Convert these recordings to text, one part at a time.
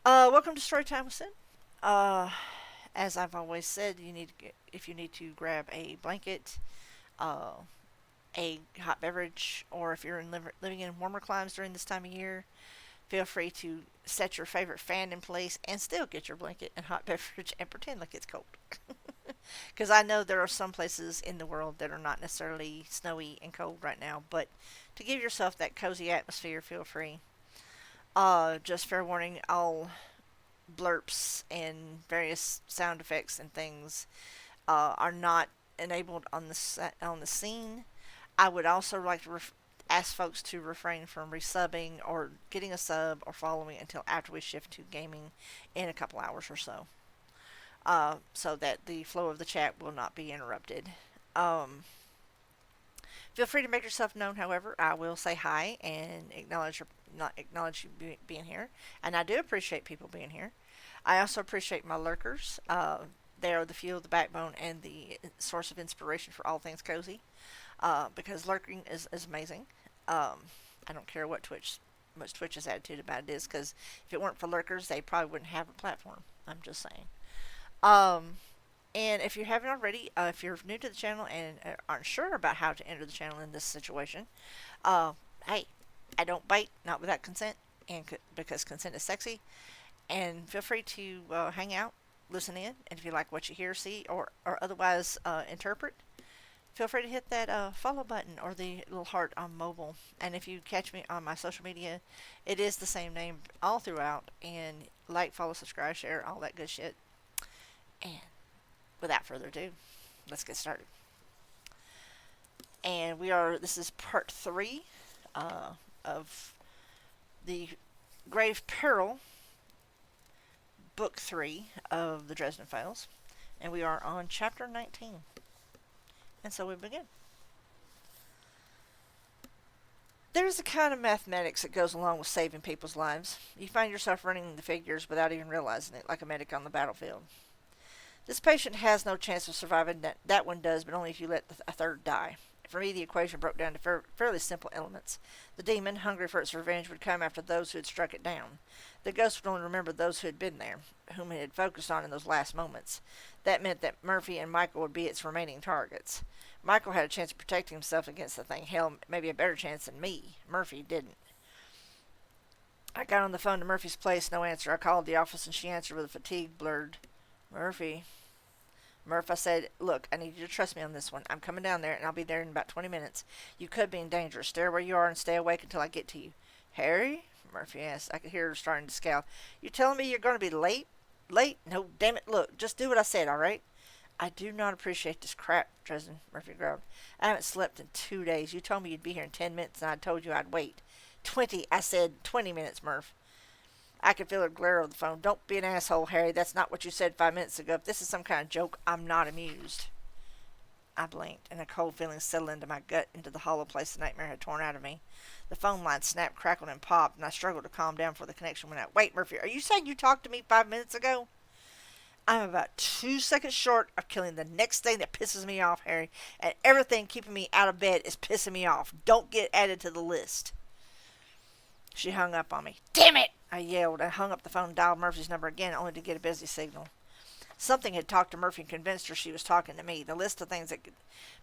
Welcome to Storytime with Sid. Uh, as I've always said, if you need to grab a blanket, uh, a hot beverage, or if you're living in warmer climes during this time of year, feel free to set your favorite fan in place and still get your blanket and hot beverage and pretend like it's cold. Because I know there are some places in the world that are not necessarily snowy and cold right now, but to give yourself that cozy atmosphere, feel free. Just fair warning, all blurps and various sound effects and things are not enabled on the scene. I would also like to ask folks to refrain from resubbing or getting a sub or following until after we shift to gaming in a couple hours or so, so that the flow of the chat will not be interrupted. Um, Feel free to make yourself known. However, I will say hi and not acknowledge you being here, and I do appreciate people being here. I also appreciate my lurkers. They are the fuel, the backbone, and the source of inspiration for all things cozy. Because lurking is amazing. I don't care much Twitch's attitude about it is, because if it weren't for lurkers, they probably wouldn't have a platform. I'm just saying. Um, and if you haven't already, if you're new to the channel and aren't sure about how to enter the channel in this situation, uh, hey, I don't bite, not without consent, and because consent is sexy. And feel free to hang out, listen in, and if you like what you hear, see, or otherwise interpret, feel free to hit that follow button or the little heart on mobile. And if you catch me on my social media, it is the same name all throughout. And like, follow, subscribe, share, all that good shit. And without further ado, let's get started. And this is part 3 of the Grave Peril, book 3 of the Dresden Files. And we are on chapter 19. And so we begin. There's a kind of mathematics that goes along with saving people's lives. You find yourself running the figures without even realizing it, like a medic on the battlefield. This patient has no chance of surviving. That one does, but only if you let a third die. For me, the equation broke down to fairly simple elements. The demon, hungry for its revenge, would come after those who had struck it down. The ghost would only remember those who had been there, whom it had focused on in those last moments. That meant that Murphy and Michael would be its remaining targets. Michael had a chance of protecting himself against the thing. Hell, maybe a better chance than me. Murphy didn't. I got on the phone to Murphy's place. No answer. I called the office and she answered with a fatigue blurred. Murphy. Murph, I said, look, I need you to trust me on this one. I'm coming down there, and I'll be there in about 20 minutes. You could be in danger. Stay where you are and stay awake until I get to you. Harry? Murphy asked. I could hear her starting to scowl. You telling me you're going to be late? Late? No, damn it, look. Just do what I said, all right? I do not appreciate this crap, Dresden, Murphy growled. I haven't slept in 2 days. You told me you'd be here in 10 minutes, and I told you I'd wait. 20, I said 20 minutes, Murph. I could feel her glare on the phone. Don't be an asshole, Harry. That's not what you said 5 minutes ago. If this is some kind of joke, I'm not amused. I blinked, and a cold feeling settled into my gut, into the hollow place the nightmare had torn out of me. The phone line snapped, crackled, and popped, and I struggled to calm down before the connection went out. Wait, Murphy, are you saying you talked to me 5 minutes ago? I'm about 2 seconds short of killing the next thing that pisses me off, Harry, and everything keeping me out of bed is pissing me off. Don't get added to the list. She hung up on me. Damn it! I yelled and hung up the phone and dialed Murphy's number again, only to get a busy signal. Something had talked to Murphy and convinced her she was talking to me. The list of things that could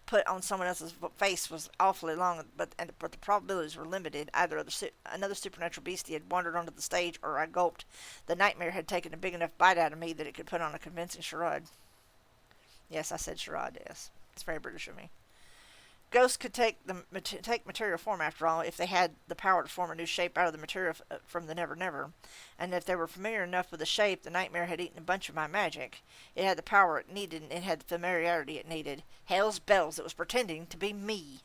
put on someone else's face was awfully long, but the probabilities were limited. Either another supernatural beastie had wandered onto the stage, or I gulped. The nightmare had taken a big enough bite out of me that it could put on a convincing charade. Yes, I said charade, yes. It's very British of me. Ghosts could take material form, after all, if they had the power to form a new shape out of the material from the Never Never. And if they were familiar enough with the shape, the nightmare had eaten a bunch of my magic. It had the power it needed, and it had the familiarity it needed. Hell's bells, it was pretending to be me.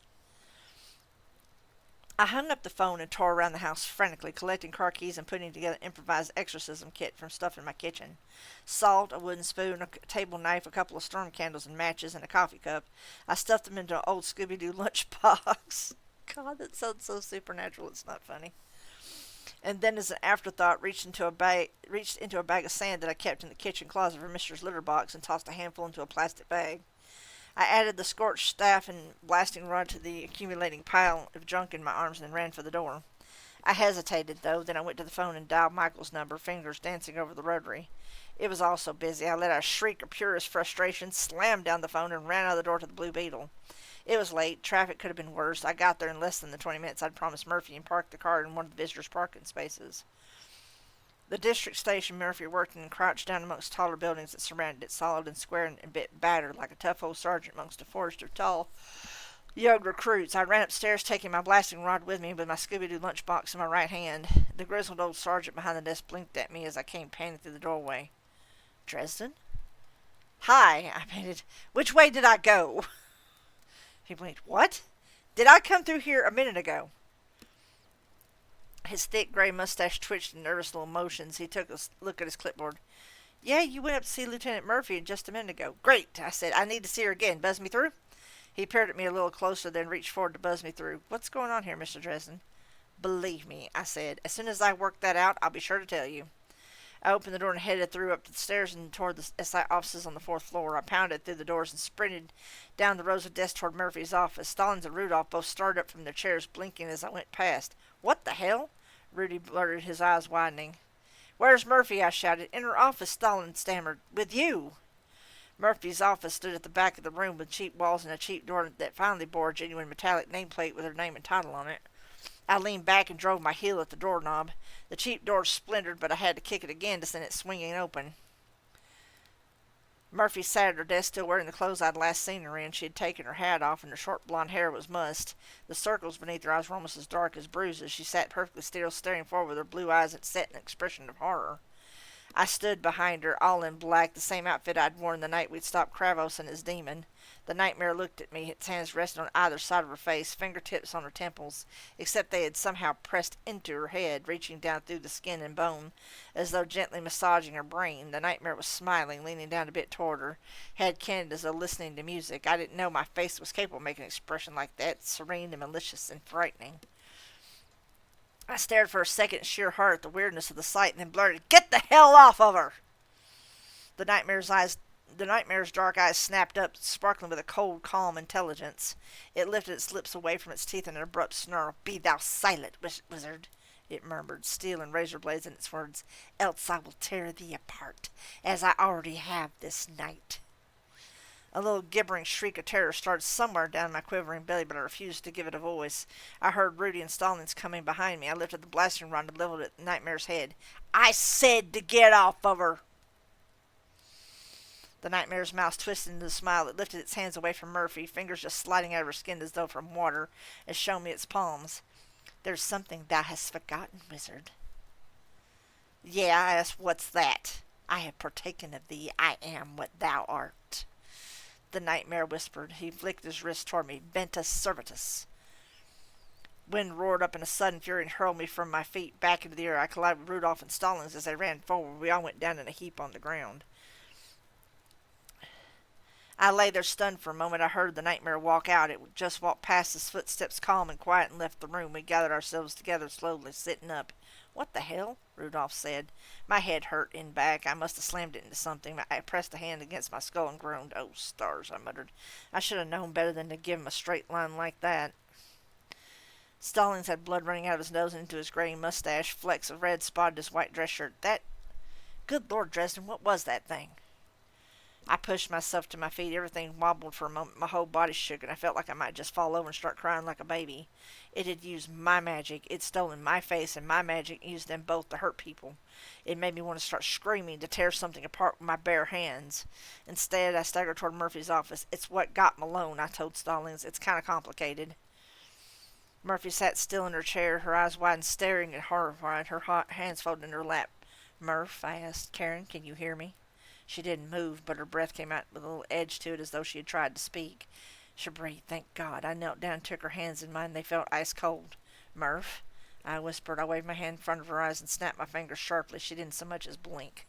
I hung up the phone and tore around the house frantically, collecting car keys and putting together an improvised exorcism kit from stuff in my kitchen. Salt, a wooden spoon, a table knife, a couple of storm candles and matches, and a coffee cup. I stuffed them into an old Scooby-Doo lunchbox. God, that sounds so supernatural, it's not funny. And then, as an afterthought, reached into a bag of sand that I kept in the kitchen closet for Mister's litter box and tossed a handful into a plastic bag. I added the scorched staff and blasting rod to the accumulating pile of junk in my arms and then ran for the door. I hesitated, though. Then I went to the phone and dialed Michael's number, fingers dancing over the rotary. It was all so busy. I let out a shriek of purest frustration, slammed down the phone, and ran out of the door to the Blue Beetle. It was late. Traffic could have been worse. I got there in less than the 20 minutes I'd promised Murphy and parked the car in one of the visitors' parking spaces. The district station Murphy worked in crouched down amongst taller buildings that surrounded it, solid and square and a bit battered, like a tough old sergeant amongst a forest of tall young recruits. I ran upstairs, taking my blasting rod with me, with my Scooby-Doo lunchbox in my right hand. The grizzled old sergeant behind the desk blinked at me as I came panting through the doorway. Dresden? Hi, I panted. Which way did I go? He blinked. What? Did I come through here a minute ago? His thick gray mustache twitched in nervous little motions. He took a look at his clipboard. Yeah, you went up to see Lieutenant Murphy just a minute ago. Great, I said. I need to see her again. Buzz me through? He peered at me a little closer, then reached forward to buzz me through. What's going on here, Mr. Dresden? Believe me, I said. As soon as I work that out, I'll be sure to tell you. I opened the door and headed through up the stairs and toward the SI offices on the fourth floor. I pounded through the doors and sprinted down the rows of desks toward Murphy's office. Stallings and Rudolph both started up from their chairs, blinking as I went past. What the hell? Rudy blurted, his eyes widening. Where's Murphy? I shouted. In her office, Stallings stammered. With you. Murphy's office stood at the back of the room with cheap walls and a cheap door that finally bore a genuine metallic nameplate with her name and title on it. I leaned back and drove my heel at the doorknob. The cheap door splintered, but I had to kick it again to send it swinging open. Murphy sat at her desk, still wearing the clothes I'd last seen her in. She had taken her hat off, and her short blonde hair was mussed. The circles beneath her eyes were almost as dark as bruises. She sat perfectly still, staring forward with her blue eyes set in an expression of horror. I stood behind her, all in black, the same outfit I'd worn the night we'd stopped Kravos and his demon. The nightmare looked at me, its hands rested on either side of her face, fingertips on her temples, except they had somehow pressed into her head, reaching down through the skin and bone, as though gently massaging her brain. The nightmare was smiling, leaning down a bit toward her, head candid as though listening to music. I didn't know my face was capable of making an expression like that, serene and malicious and frightening. I stared for a second in sheer horror at the weirdness of the sight, and then blurted, "Get the hell off of her!" The nightmare's dark eyes snapped up, sparkling with a cold, calm intelligence. It lifted its lips away from its teeth in an abrupt snarl. "Be thou silent, wizard," it murmured, steel and razor blades in its words, "else I will tear thee apart, as I already have this night." A little gibbering shriek of terror started somewhere down my quivering belly, but I refused to give it a voice. I heard Rudy and Stallings coming behind me. I lifted the blasting rod and leveled it at the nightmare's head. "I said to get off of her!" The nightmare's mouth twisted into a smile. It lifted its hands away from Murphy, fingers just sliding out of her skin as though from water, and showed me its palms. "There's something thou hast forgotten, wizard." "Yeah," I asked, "what's that?" "I have partaken of thee. I am what thou art." The nightmare whispered. He flicked his wrist toward me. "Ventus Servitus." Wind roared up in a sudden fury and hurled me from my feet back into the air. I collided with Rudolph and Stallings as they ran forward. We all went down in a heap on the ground. I lay there stunned for a moment. I heard the nightmare walk out. It just walked past his footsteps, calm and quiet, and left the room. We gathered ourselves together slowly, sitting up. "What the hell?" Rudolph said. My head hurt in back. I must have slammed it into something. I pressed a hand against my skull and groaned. "Oh, stars," I muttered. "I should have known better than to give him a straight line like that." Stallings had blood running out of his nose and into his graying mustache. Flecks of red spotted his white dress shirt. Good Lord, Dresden, what was that thing?" I pushed myself to my feet. Everything wobbled for a moment. My whole body shook, and I felt like I might just fall over and start crying like a baby. It had used my magic. It stolen my face and my magic, and used them both to hurt people. It made me want to start screaming, to tear something apart with my bare hands. Instead, I staggered toward Murphy's office. "It's what got Malone," I told Stallings. "It's kind of complicated." Murphy sat still in her chair, her eyes wide and staring and horrified, her hands folded in her lap. "Murph," I asked, "Karen, can you hear me?" She didn't move, but her breath came out with a little edge to it, as though she had tried to speak. She breathed. Thank God. I knelt down and took her hands in mine. They felt ice cold. "Murph," I whispered. I waved my hand in front of her eyes and snapped my fingers sharply. She didn't so much as blink.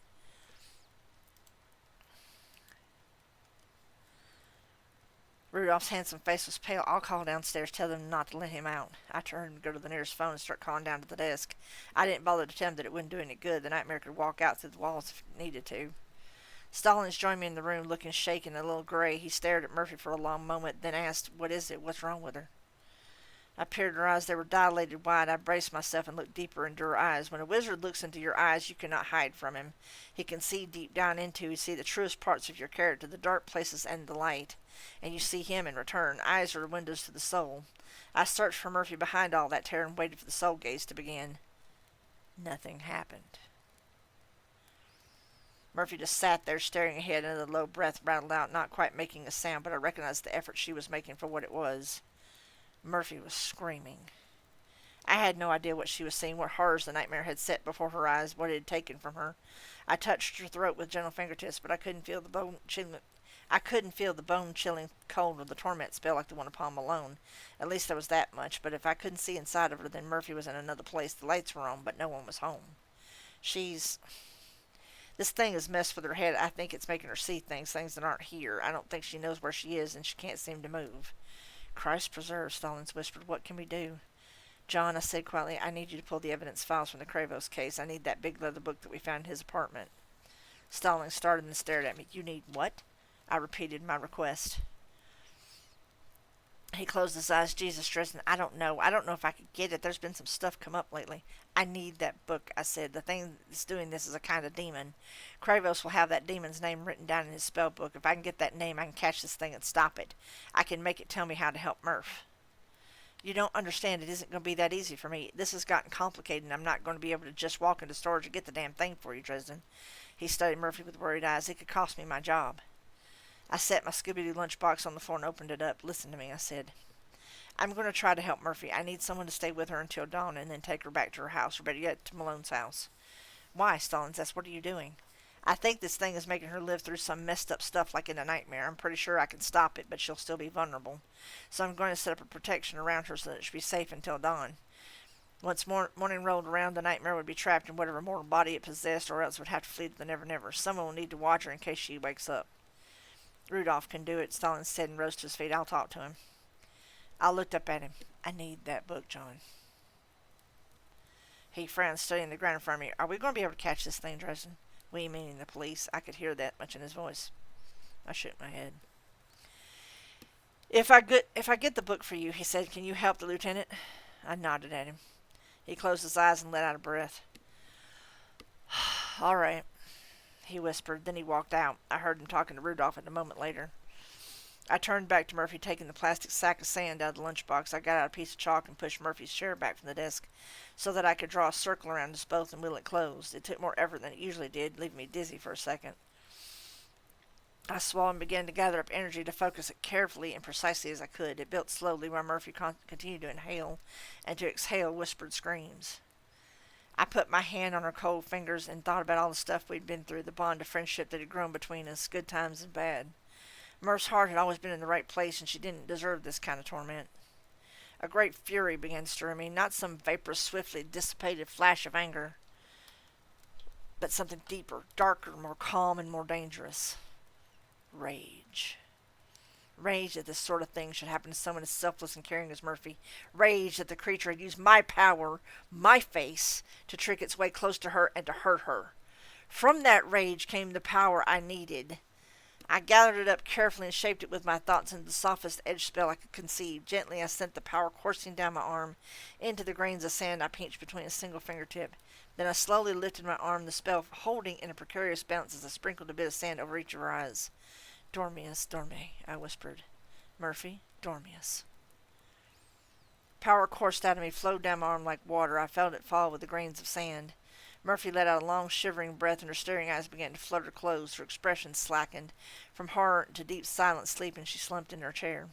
Rudolph's handsome face was pale. "I'll call downstairs, tell them not to let him out." I turned to go to the nearest phone and start calling down to the desk. I didn't bother to tell him that it wouldn't do any good. The nightmare could walk out through the walls if it needed to. Stallings joined me in the room, looking shaken and a little gray. He stared at Murphy for a long moment, then asked, "What is it? What's wrong with her?" I peered in her eyes. They were dilated wide. I braced myself and looked deeper into her eyes. When a wizard looks into your eyes, you cannot hide from him. He can see deep down into you, see the truest parts of your character, the dark places and the light. And you see him in return. Eyes are windows to the soul. I searched for Murphy behind all that terror and waited for the soul gaze to begin. Nothing happened. Murphy just sat there staring ahead, and the low breath rattled out, not quite making a sound, but I recognized the effort she was making for what it was. Murphy was screaming. I had no idea what she was seeing, what horrors the nightmare had set before her eyes, what it had taken from her. I touched her throat with gentle fingertips, but I couldn't feel the bone-chilling cold of the torment spell like the one upon Malone. At least there was that much, but if I couldn't see inside of her, then Murphy was in another place. The lights were on, but no one was home. This thing has messed with her head. I think it's making her see things that aren't here. I don't think she knows where she is, and she can't seem to move. Christ preserve, Stallings whispered. What can we do? John, I said quietly, I need you to pull the evidence files from the Kravos case. I need that big leather book that we found in his apartment. Stallings started and stared at me. You need what? I repeated my request. He closed his eyes. Jesus, Dresden, I don't know. I don't know if I could get it. There's been some stuff come up lately. I need that book, I said. The thing that's doing this is a kind of demon. Kravos will have that demon's name written down in his spell book. If I can get that name, I can catch this thing and stop it. I can make it tell me how to help Murph. You don't understand. It isn't going to be that easy for me. This has gotten complicated, and I'm not going to be able to just walk into storage and get the damn thing for you, Dresden. He studied Murphy with worried eyes. It could cost me my job. I set my Scooby-Doo lunchbox on the floor and opened it up. Listen to me, I said. I'm going to try to help Murphy. I need someone to stay with her until dawn and then take her back to her house, or better yet, to Malone's house. Why, Stallings asked, what are you doing? I think this thing is making her live through some messed up stuff like in a nightmare. I'm pretty sure I can stop it, but she'll still be vulnerable. So I'm going to set up a protection around her so that she'll be safe until dawn. Once morning rolled around, the nightmare would be trapped in whatever mortal body it possessed, or else would have to flee to the Never-Never. Someone will need to watch her in case she wakes up. Rudolph can do it, Stallings said and rose to his feet. I'll talk to him. I looked up at him. I need that book, John. He frowned, studying the ground in front of me. Are we going to be able to catch this thing, Dresden? We, meaning the police. I could hear that much in his voice. I shook my head. If I get the book for you, he said, can you help the lieutenant? I nodded at him. He closed his eyes and let out a breath. All right, he whispered. Then he walked out. I heard him talking to Rudolph a moment later. I turned back to Murphy, taking the plastic sack of sand out of the lunchbox. I got out a piece of chalk and pushed Murphy's chair back from the desk so that I could draw a circle around us both and wheel it closed. It took more effort than it usually did, leaving me dizzy for a second. I swallowed and began to gather up energy to focus it carefully and precisely as I could. It built slowly while Murphy continued to inhale and to exhale whispered screams. I put my hand on her cold fingers and thought about all the stuff we'd been through, the bond of friendship that had grown between us, good times and bad. Murph's heart had always been in the right place, and she didn't deserve this kind of torment. A great fury began to stir me, not some vaporous, swiftly dissipated flash of anger, but something deeper, darker, more calm, and more dangerous. Rage. Rage that this sort of thing should happen to someone as selfless and caring as Murphy. Rage that the creature had used my power, my face, to trick its way close to her and to hurt her. From that rage came the power I needed. I gathered it up carefully and shaped it with my thoughts into the softest edge spell I could conceive. Gently I sent the power coursing down my arm into the grains of sand I pinched between a single fingertip. Then I slowly lifted my arm, the spell holding in a precarious bounce as I sprinkled a bit of sand over each of her eyes. Dormius, dorme, I whispered. Murphy, dormius. Power coursed out of me, flowed down my arm like water. I felt it fall with the grains of sand. Murphy let out a long, shivering breath, and her staring eyes began to flutter closed. Her expression slackened. From horror to deep, silent sleep, and she slumped in her chair.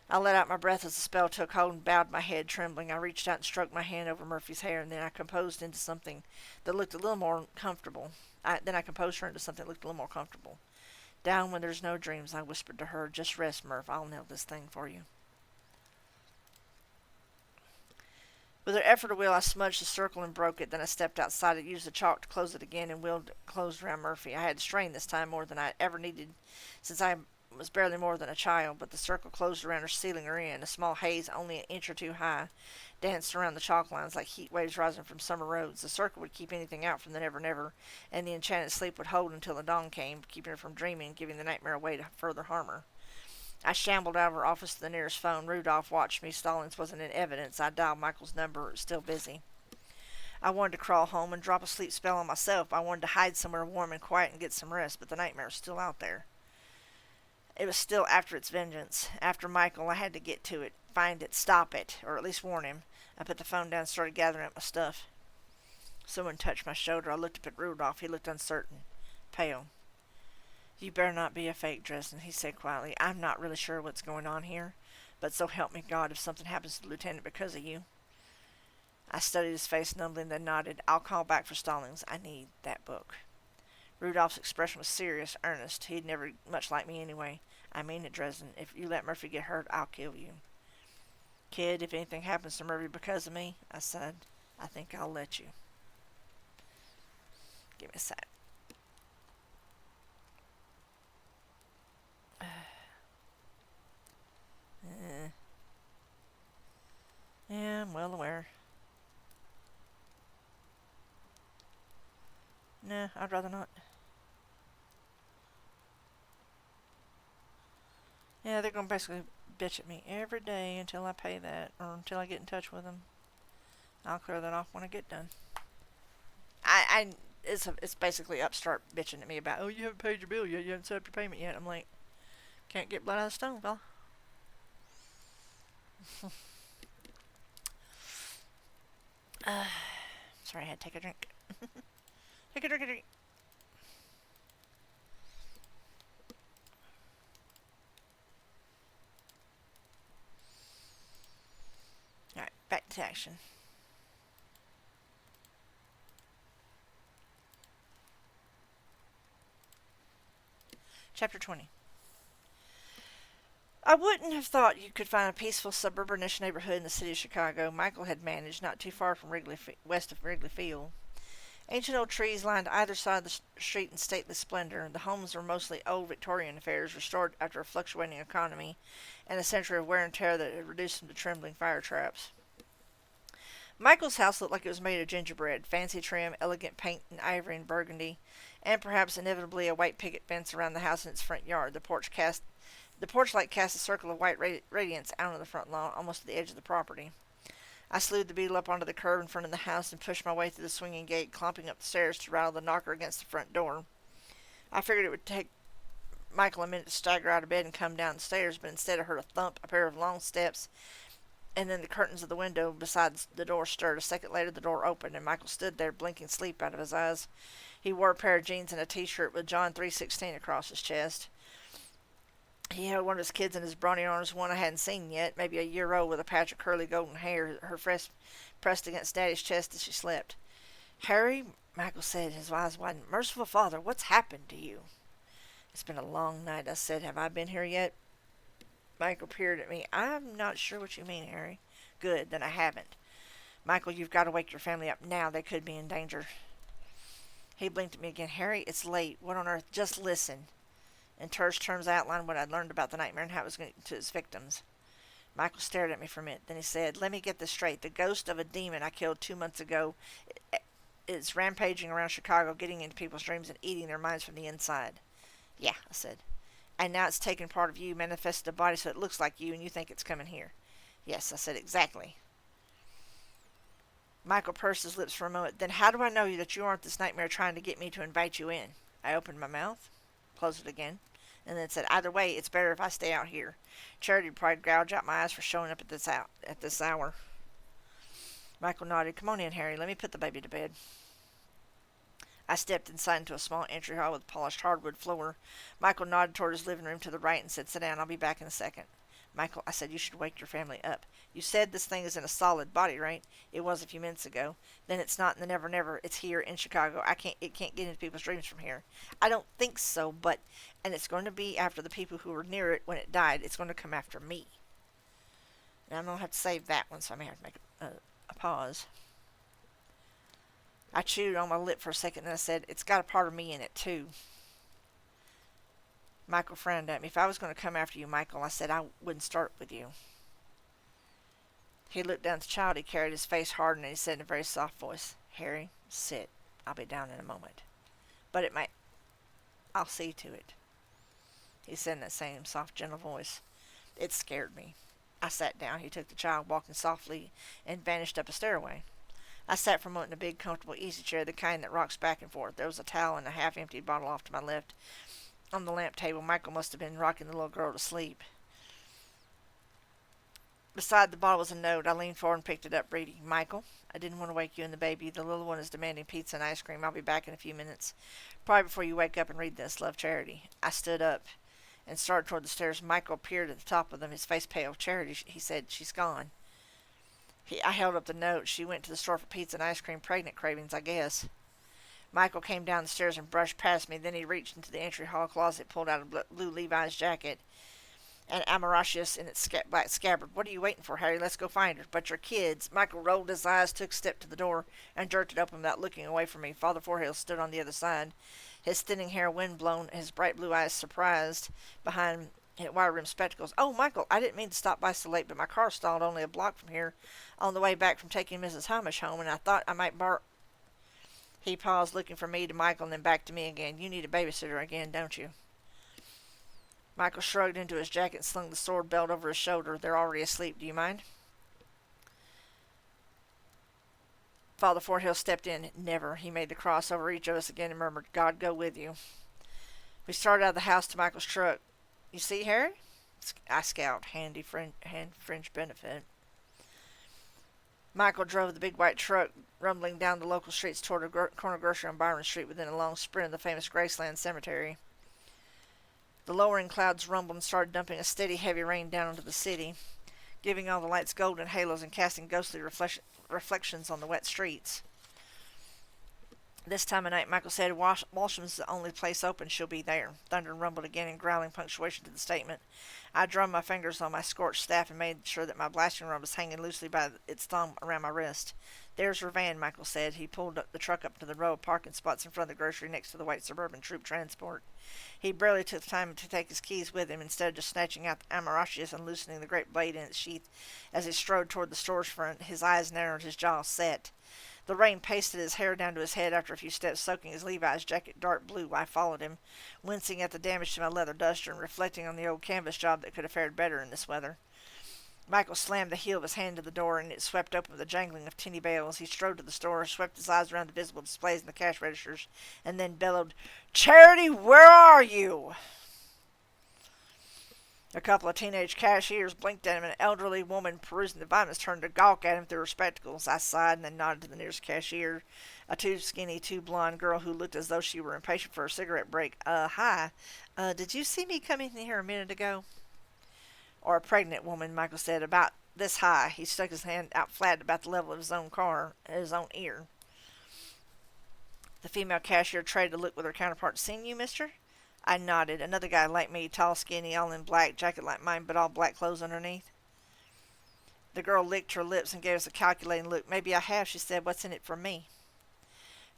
I let out my breath as the spell took hold and bowed my head, trembling. I reached out and stroked my hand over Murphy's hair, and then I composed into something that looked a little more comfortable. Then I composed her into something that looked a little more comfortable. Down when there's no dreams, I whispered to her. Just rest, Murph. I'll nail this thing for you. With an effort of will, I smudged the circle and broke it. Then I stepped outside and used the chalk to close it again and wheeled it closed around Murphy. I had strained this time more than I ever needed since I was barely more than a child, but the circle closed around her, sealing her in. A small haze, only an inch or two high, danced around the chalk lines like heat waves rising from summer roads. The circle would keep anything out from the Never-Never, and the enchanted sleep would hold until the dawn came, keeping her from dreaming and giving the nightmare a way to further harm her. I shambled out of her office to the nearest phone. Rudolph watched me. Stallings wasn't in evidence. I dialed Michael's number. It was still busy. I wanted to crawl home and drop a sleep spell on myself. I wanted to hide somewhere warm and quiet and get some rest, but the nightmare was still out there. It was still after its vengeance. After Michael, I had to get to it, find it, stop it, or at least warn him. I put the phone down and started gathering up my stuff. Someone touched my shoulder. I looked up at Rudolph. He looked uncertain, pale. You better not be a fake, Dresden, he said quietly. I'm not really sure what's going on here, but so help me God if something happens to the lieutenant because of you. I studied his face numbly and then nodded. I'll call back for Stallings. I need that book. Rudolph's expression was serious, earnest. He'd never much liked me anyway. I mean it, Dresden. If you let Murphy get hurt, I'll kill you. Kid, if anything happens to Murphy because of me, I said, I think I'll let you. Give me a sec. Yeah, I'm well aware. Nah, I'd rather not. Yeah, they're going to basically bitch at me every day until I pay that, or until I get in touch with them. I'll clear that off when I get done. It's basically upstart bitching at me about, oh, you haven't paid your bill yet, you haven't set up your payment yet. I'm like, can't get blood out of the stone, fella. Sorry, I had to take a drink. Take a drink. Alright, back to action. Chapter 20. I wouldn't have thought you could find a peaceful suburbanish neighborhood in the city of Chicago. Michael had managed, not too far from west of Wrigley Field. Ancient old trees lined either side of the street in stately splendor. The homes were mostly old Victorian affairs, restored after a fluctuating economy and a century of wear and tear that had reduced them to trembling fire traps. Michael's house looked like it was made of gingerbread, fancy trim, elegant paint in ivory and burgundy, and perhaps inevitably a white picket fence around the house in its front yard. The porch light cast a circle of white radiance out on the front lawn, almost to the edge of the property. I slewed the beetle up onto the curb in front of the house and pushed my way through the swinging gate, clomping up the stairs to rattle the knocker against the front door. I figured it would take Michael a minute to stagger out of bed and come down the stairs, but instead I heard a thump, a pair of long steps, and then the curtains of the window beside the door stirred. A second later the door opened, and Michael stood there, blinking sleep out of his eyes. He wore a pair of jeans and a t-shirt with John 3:16 across his chest. He had one of his kids in his brawny arms, one I hadn't seen yet, maybe a year old, with a patch of curly golden hair, her face pressed against Daddy's chest as she slept. Harry, Michael said, his eyes widened. Merciful Father, what's happened to you? It's been a long night, I said. Have I been here yet? Michael peered at me. I'm not sure what you mean, Harry. Good, then I haven't. Michael, you've got to wake your family up now. They could be in danger. He blinked at me again. Harry, it's late. What on earth? Just listen. In terse terms, I outlined what I'd learned about the nightmare and how it was going to its victims. Michael stared at me for a minute. Then he said, let me get this straight. The ghost of a demon I killed 2 months ago is rampaging around Chicago, getting into people's dreams and eating their minds from the inside. Yeah, I said. And now it's taken part of you, manifested a body so it looks like you, and you think it's coming here. Yes, I said, exactly. Michael pursed his lips for a moment. Then how do I know that you aren't this nightmare trying to get me to invite you in? I opened my mouth, closed it again, and then said, either way, it's better if I stay out here. Charity would probably gouge out my eyes for showing up at this hour. Michael nodded. Come on in, Harry. Let me put the baby to bed. I stepped inside into a small entry hall with polished hardwood floor. Michael nodded toward his living room to the right and said, sit down. I'll be back in a second. Michael, I said, you should wake your family up. You said this thing is in a solid body, right? It was a few minutes ago. Then it's not in the never never. It's here in Chicago. It can't get into people's dreams from here. I don't think so, and it's going to be after the people who were near it when it died. It's going to come after me. Now I'm going to have to save that one, so I may have to make a pause. I chewed on my lip for a second, and I said, it's got a part of me in it, too. Michael frowned at me. If I was going to come after you, Michael, I said I wouldn't start with you. He looked down at the child he carried. His face hardened, and he said in a very soft voice, Harry, sit. I'll be down in a moment. I'll see to it. He said in that same soft, gentle voice. It scared me. I sat down. He took the child, walking softly, and vanished up a stairway. I sat for a moment in a big, comfortable easy chair, the kind that rocks back and forth. There was a towel and a half-emptied bottle off to my left. On the lamp table, Michael must have been rocking the little girl to sleep. Beside the bottle was a note. I leaned forward and picked it up, reading, Michael, I didn't want to wake you and the baby. The little one is demanding pizza and ice cream. I'll be back in a few minutes. Probably before you wake up and read this. Love, Charity. I stood up and started toward the stairs. Michael appeared at the top of them, his face pale. Charity, he said, she's gone. I held up the note. She went to the store for pizza and ice cream. Pregnant cravings, I guess. Michael came down the stairs and brushed past me. Then he reached into the entry hall closet, pulled out a blue Levi's jacket and Amaratius in its black scabbard. What are you waiting for, Harry? Let's go find her. But your kids. Michael rolled his eyes, took a step to the door, and jerked it open without looking away from me. Father Forehill stood on the other side, his thinning hair wind-blown, his bright blue eyes surprised behind wire-rimmed spectacles. Oh, Michael, I didn't mean to stop by so late, but my car stalled only a block from here on the way back from taking Mrs. Hamish home, and I thought I might borrow... He paused, looking from me to Michael and then back to me again. You need a babysitter again, don't you? Michael shrugged into his jacket and slung the sword belt over his shoulder. They're already asleep. Do you mind? Father Forehill stepped in. Never. He made the cross over each of us again and murmured, God go with you. We started out of the house to Michael's truck. You see, Harry? I scowled. Hand fringe benefit. Michael drove the big white truck, rumbling down the local streets toward a corner grocery on Byron Street within a long sprint of the famous Graceland Cemetery. The lowering clouds rumbled and started dumping a steady, heavy rain down into the city, giving all the lights golden halos and casting ghostly reflections on the wet streets. This time of night, Michael said, Walsham's the only place open. She'll be there. Thunder rumbled again in growling punctuation to the statement. I drummed my fingers on my scorched staff and made sure that my blasting rod was hanging loosely by its thumb around my wrist. There's her van, Michael said. He pulled the truck up to the row of parking spots in front of the grocery next to the white suburban troop transport. He barely took the time to take his keys with him, instead of just snatching out the Amaratius and loosening the great blade in its sheath. As he strode toward the store's front, his eyes narrowed, his jaw set. The rain pasted his hair down to his head after a few steps, soaking his Levi's jacket dark blue. I followed him, wincing at the damage to my leather duster and reflecting on the old canvas job that could have fared better in this weather. Michael slammed the heel of his hand to the door, and it swept open with a jangling of tinny bales. He strode to the store, swept his eyes around the visible displays in the cash registers, and then bellowed, Charity, where are you? A couple of teenage cashiers blinked at him, and an elderly woman perusing the volumes turned to gawk at him through her spectacles. I sighed and then nodded to the nearest cashier, a too skinny, too blonde girl who looked as though she were impatient for a cigarette break. Hi. Did you see me come in here a minute ago? Or a pregnant woman, Michael said, about this high. He stuck his hand out flat about the level of his own ear. The female cashier traded a look with her counterpart. Seen you, mister? I nodded. Another guy like me, tall, skinny, all in black, jacket like mine, but all black clothes underneath. The girl licked her lips and gave us a calculating look. Maybe I have, she said. What's in it for me?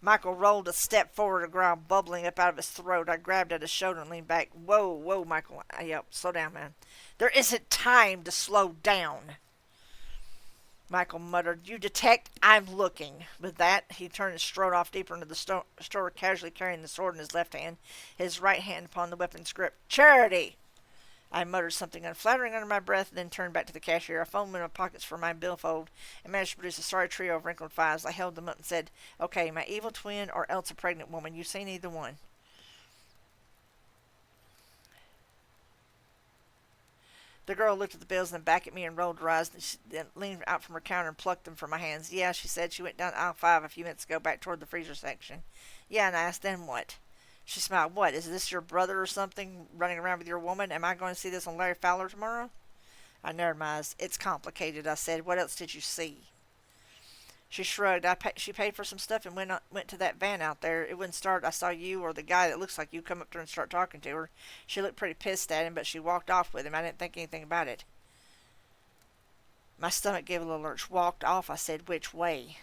Michael rolled a step forward, a growl bubbling up out of his throat. I grabbed at his shoulder and leaned back. Whoa, Michael. I yelped. Slow down, man. There isn't time to slow down. Michael muttered, You detect? I'm looking. With that, he turned and strode off deeper into the store, casually carrying the sword in his left hand, his right hand upon the weapon's grip. Charity! I muttered something unflattering under my breath, and then turned back to the cashier. I fumbled in my pockets for my billfold and managed to produce a sorry trio of wrinkled fives. I held them up and said, Okay, my evil twin or else a pregnant woman. You've seen either one. The girl looked at the bills and then back at me and rolled her eyes, and she then leaned out from her counter and plucked them from my hands. Yeah, she said. She went down aisle 5 a few minutes ago, back toward the freezer section. Yeah, and I asked, then what? She smiled. What, is this your brother or something running around with your woman? Am I going to see this on Larry Fowler tomorrow? I narrowed my eyes. It's complicated, I said. What else did you see? She shrugged. She paid for some stuff and went to that van out there. It wouldn't start. I saw you or the guy that looks like you come up to her and start talking to her. She looked pretty pissed at him, but she walked off with him. I didn't think anything about it. My stomach gave a little lurch. Walked off, I said. Which way?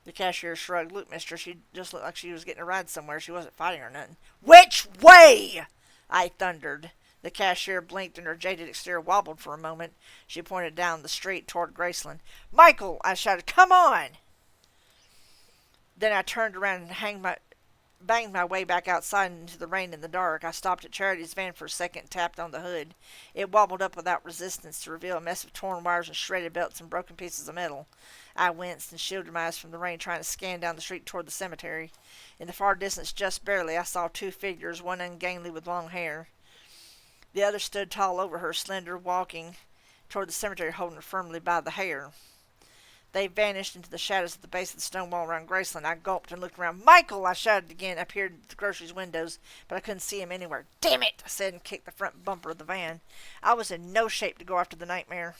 The cashier shrugged. Look, mister, she just looked like she was getting a ride somewhere. She wasn't fighting or nothing. Which way? I thundered. The cashier blinked and her jaded exterior wobbled for a moment. She pointed down the street toward Graceland. Michael, I shouted, come on! Then I turned around and banged my way back outside into the rain and the dark. I stopped at Charity's van for a second and tapped on the hood. It wobbled up without resistance to reveal a mess of torn wires and shredded belts and broken pieces of metal. I winced and shielded my eyes from the rain, trying to scan down the street toward the cemetery. In the far distance, just barely, I saw two figures, one ungainly with long hair. The other stood tall over her, slender, walking toward the cemetery, holding her firmly by the hair. They vanished into the shadows at the base of the stone wall around Graceland. I gulped and looked around. "Michael!" I shouted again. I peered at the groceries windows, but I couldn't see him anywhere. "Damn it!" I said and kicked the front bumper of the van. I was in no shape to go after the nightmare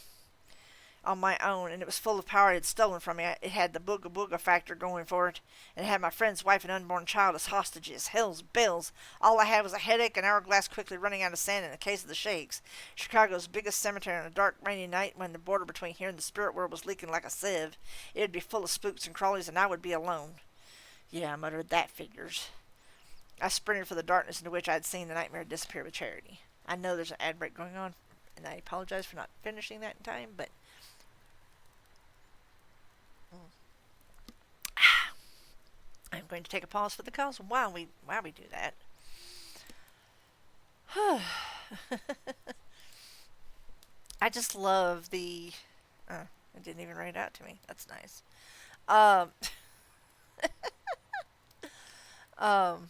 on my own, and it was full of power it had stolen from me. It had the booga booga factor going for it, and it had my friend's wife and unborn child as hostages. Hell's bells. All I had was a headache, an hourglass quickly running out of sand, and a case of the shakes. Chicago's biggest cemetery on a dark, rainy night when the border between here and the spirit world was leaking like a sieve. It would be full of spooks and crawlies, and I would be alone. Yeah, I muttered, that figures. I sprinted for the darkness into which I had seen the nightmare disappear with Charity. I know there's an ad break going on, and I apologize for not finishing that in time, but I'm going to take a pause for the cause while we do that. I just love the. It didn't even write out to me. That's nice. Um, um,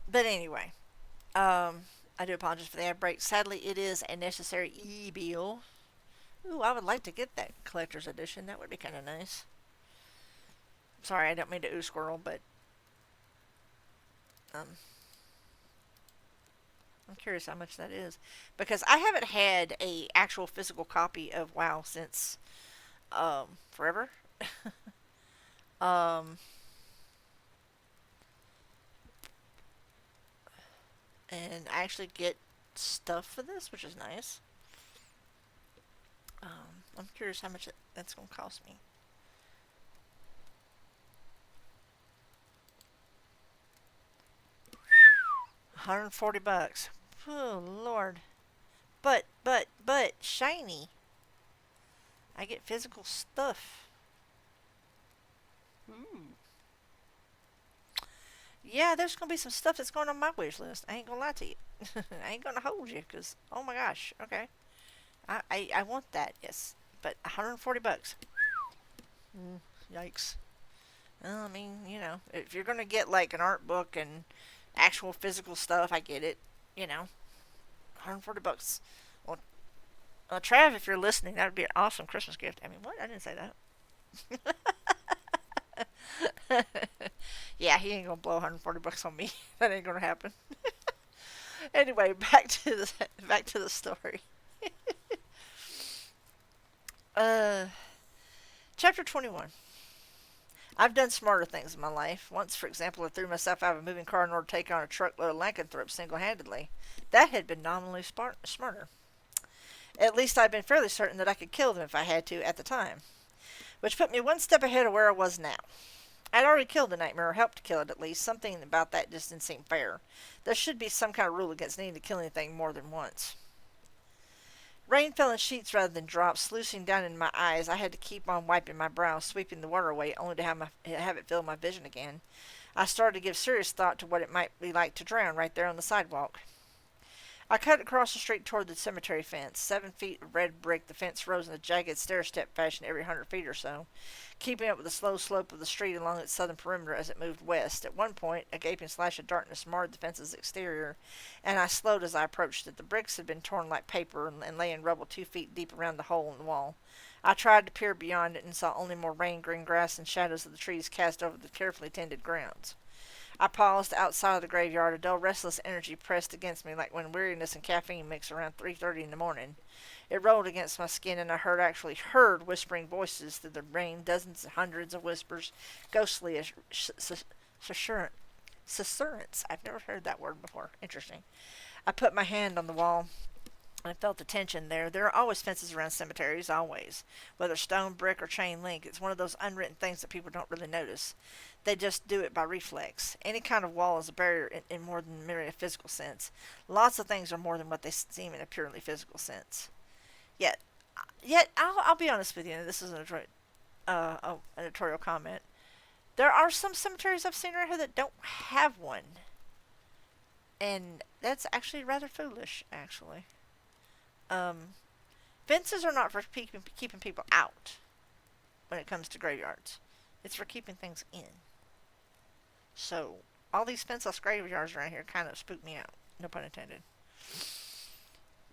but anyway, I do apologize for the ad break. Sadly, it is a necessary e-bill. Ooh, I would like to get that collector's edition. That would be kind of nice. Sorry, I don't mean to ooh squirrel, but um, I'm curious how much that is because I haven't had a actual physical copy of WoW since forever. um, and I actually get stuff for this, which is nice. I'm curious how much that's going to cost me. $140. Oh Lord. But shiny. I get physical stuff. Ooh. Yeah, there's gonna be some stuff that's going on my wish list. I ain't gonna lie to you. I ain't gonna hold you, cause oh my gosh. Okay. I want that. Yes, but $140. Yikes. Well, I mean, if you're gonna get like an art book and actual physical stuff, I get it. 140 bucks. Well, Trav, if you're listening, that would be an awesome Christmas gift. I mean, what? I didn't say that. Yeah, he ain't gonna blow $140 on me. That ain't gonna happen. Anyway, back to the story. uh, Chapter 21. I've done smarter things in my life. Once, for example, I threw myself out of a moving car in order to take on a truckload of lycanthropes single-handedly. That had been nominally smarter. At least I'd been fairly certain that I could kill them if I had to at the time, which put me one step ahead of where I was now. I'd already killed the nightmare, or helped to kill it at least. Something about that just didn't seem fair. There should be some kind of rule against needing to kill anything more than once. Rain fell in sheets rather than drops, sluicing down in my eyes. I had to keep on wiping my brow, sweeping the water away, only to have it fill my vision again. I started to give serious thought to what it might be like to drown right there on the sidewalk. I cut across the street toward the cemetery fence. 7 feet of red brick, the fence rose in a jagged stair-step fashion every 100 feet or so, keeping up with the slow slope of the street along its southern perimeter as it moved west. At one point, a gaping slash of darkness marred the fence's exterior, and I slowed as I approached it. The bricks had been torn like paper and lay in rubble 2 feet deep around the hole in the wall. I tried to peer beyond it and saw only more rain-green grass and shadows of the trees cast over the carefully tended grounds. I paused outside of the graveyard. A dull, restless energy pressed against me like when weariness and caffeine mix around 3:30 in the morning. It rolled against my skin, and I actually heard whispering voices through the rain, dozens and hundreds of whispers, ghostly as susurrance. I've never heard that word before. Interesting. I put my hand on the wall. I felt the tension there. There are always fences around cemeteries, always. Whether stone, brick, or chain link, it's one of those unwritten things that people don't really notice. They just do it by reflex. Any kind of wall is a barrier in more than merely a physical sense. Lots of things are more than what they seem in a purely physical sense. Yet, I'll be honest with you, and this isn't a editorial comment. There are some cemeteries I've seen around here that don't have one, and that's actually rather foolish. Actually, um, fences are not for keeping people out when it comes to graveyards. It's for keeping things in. So all these fenceless graveyards around here kind of spook me out. No pun intended.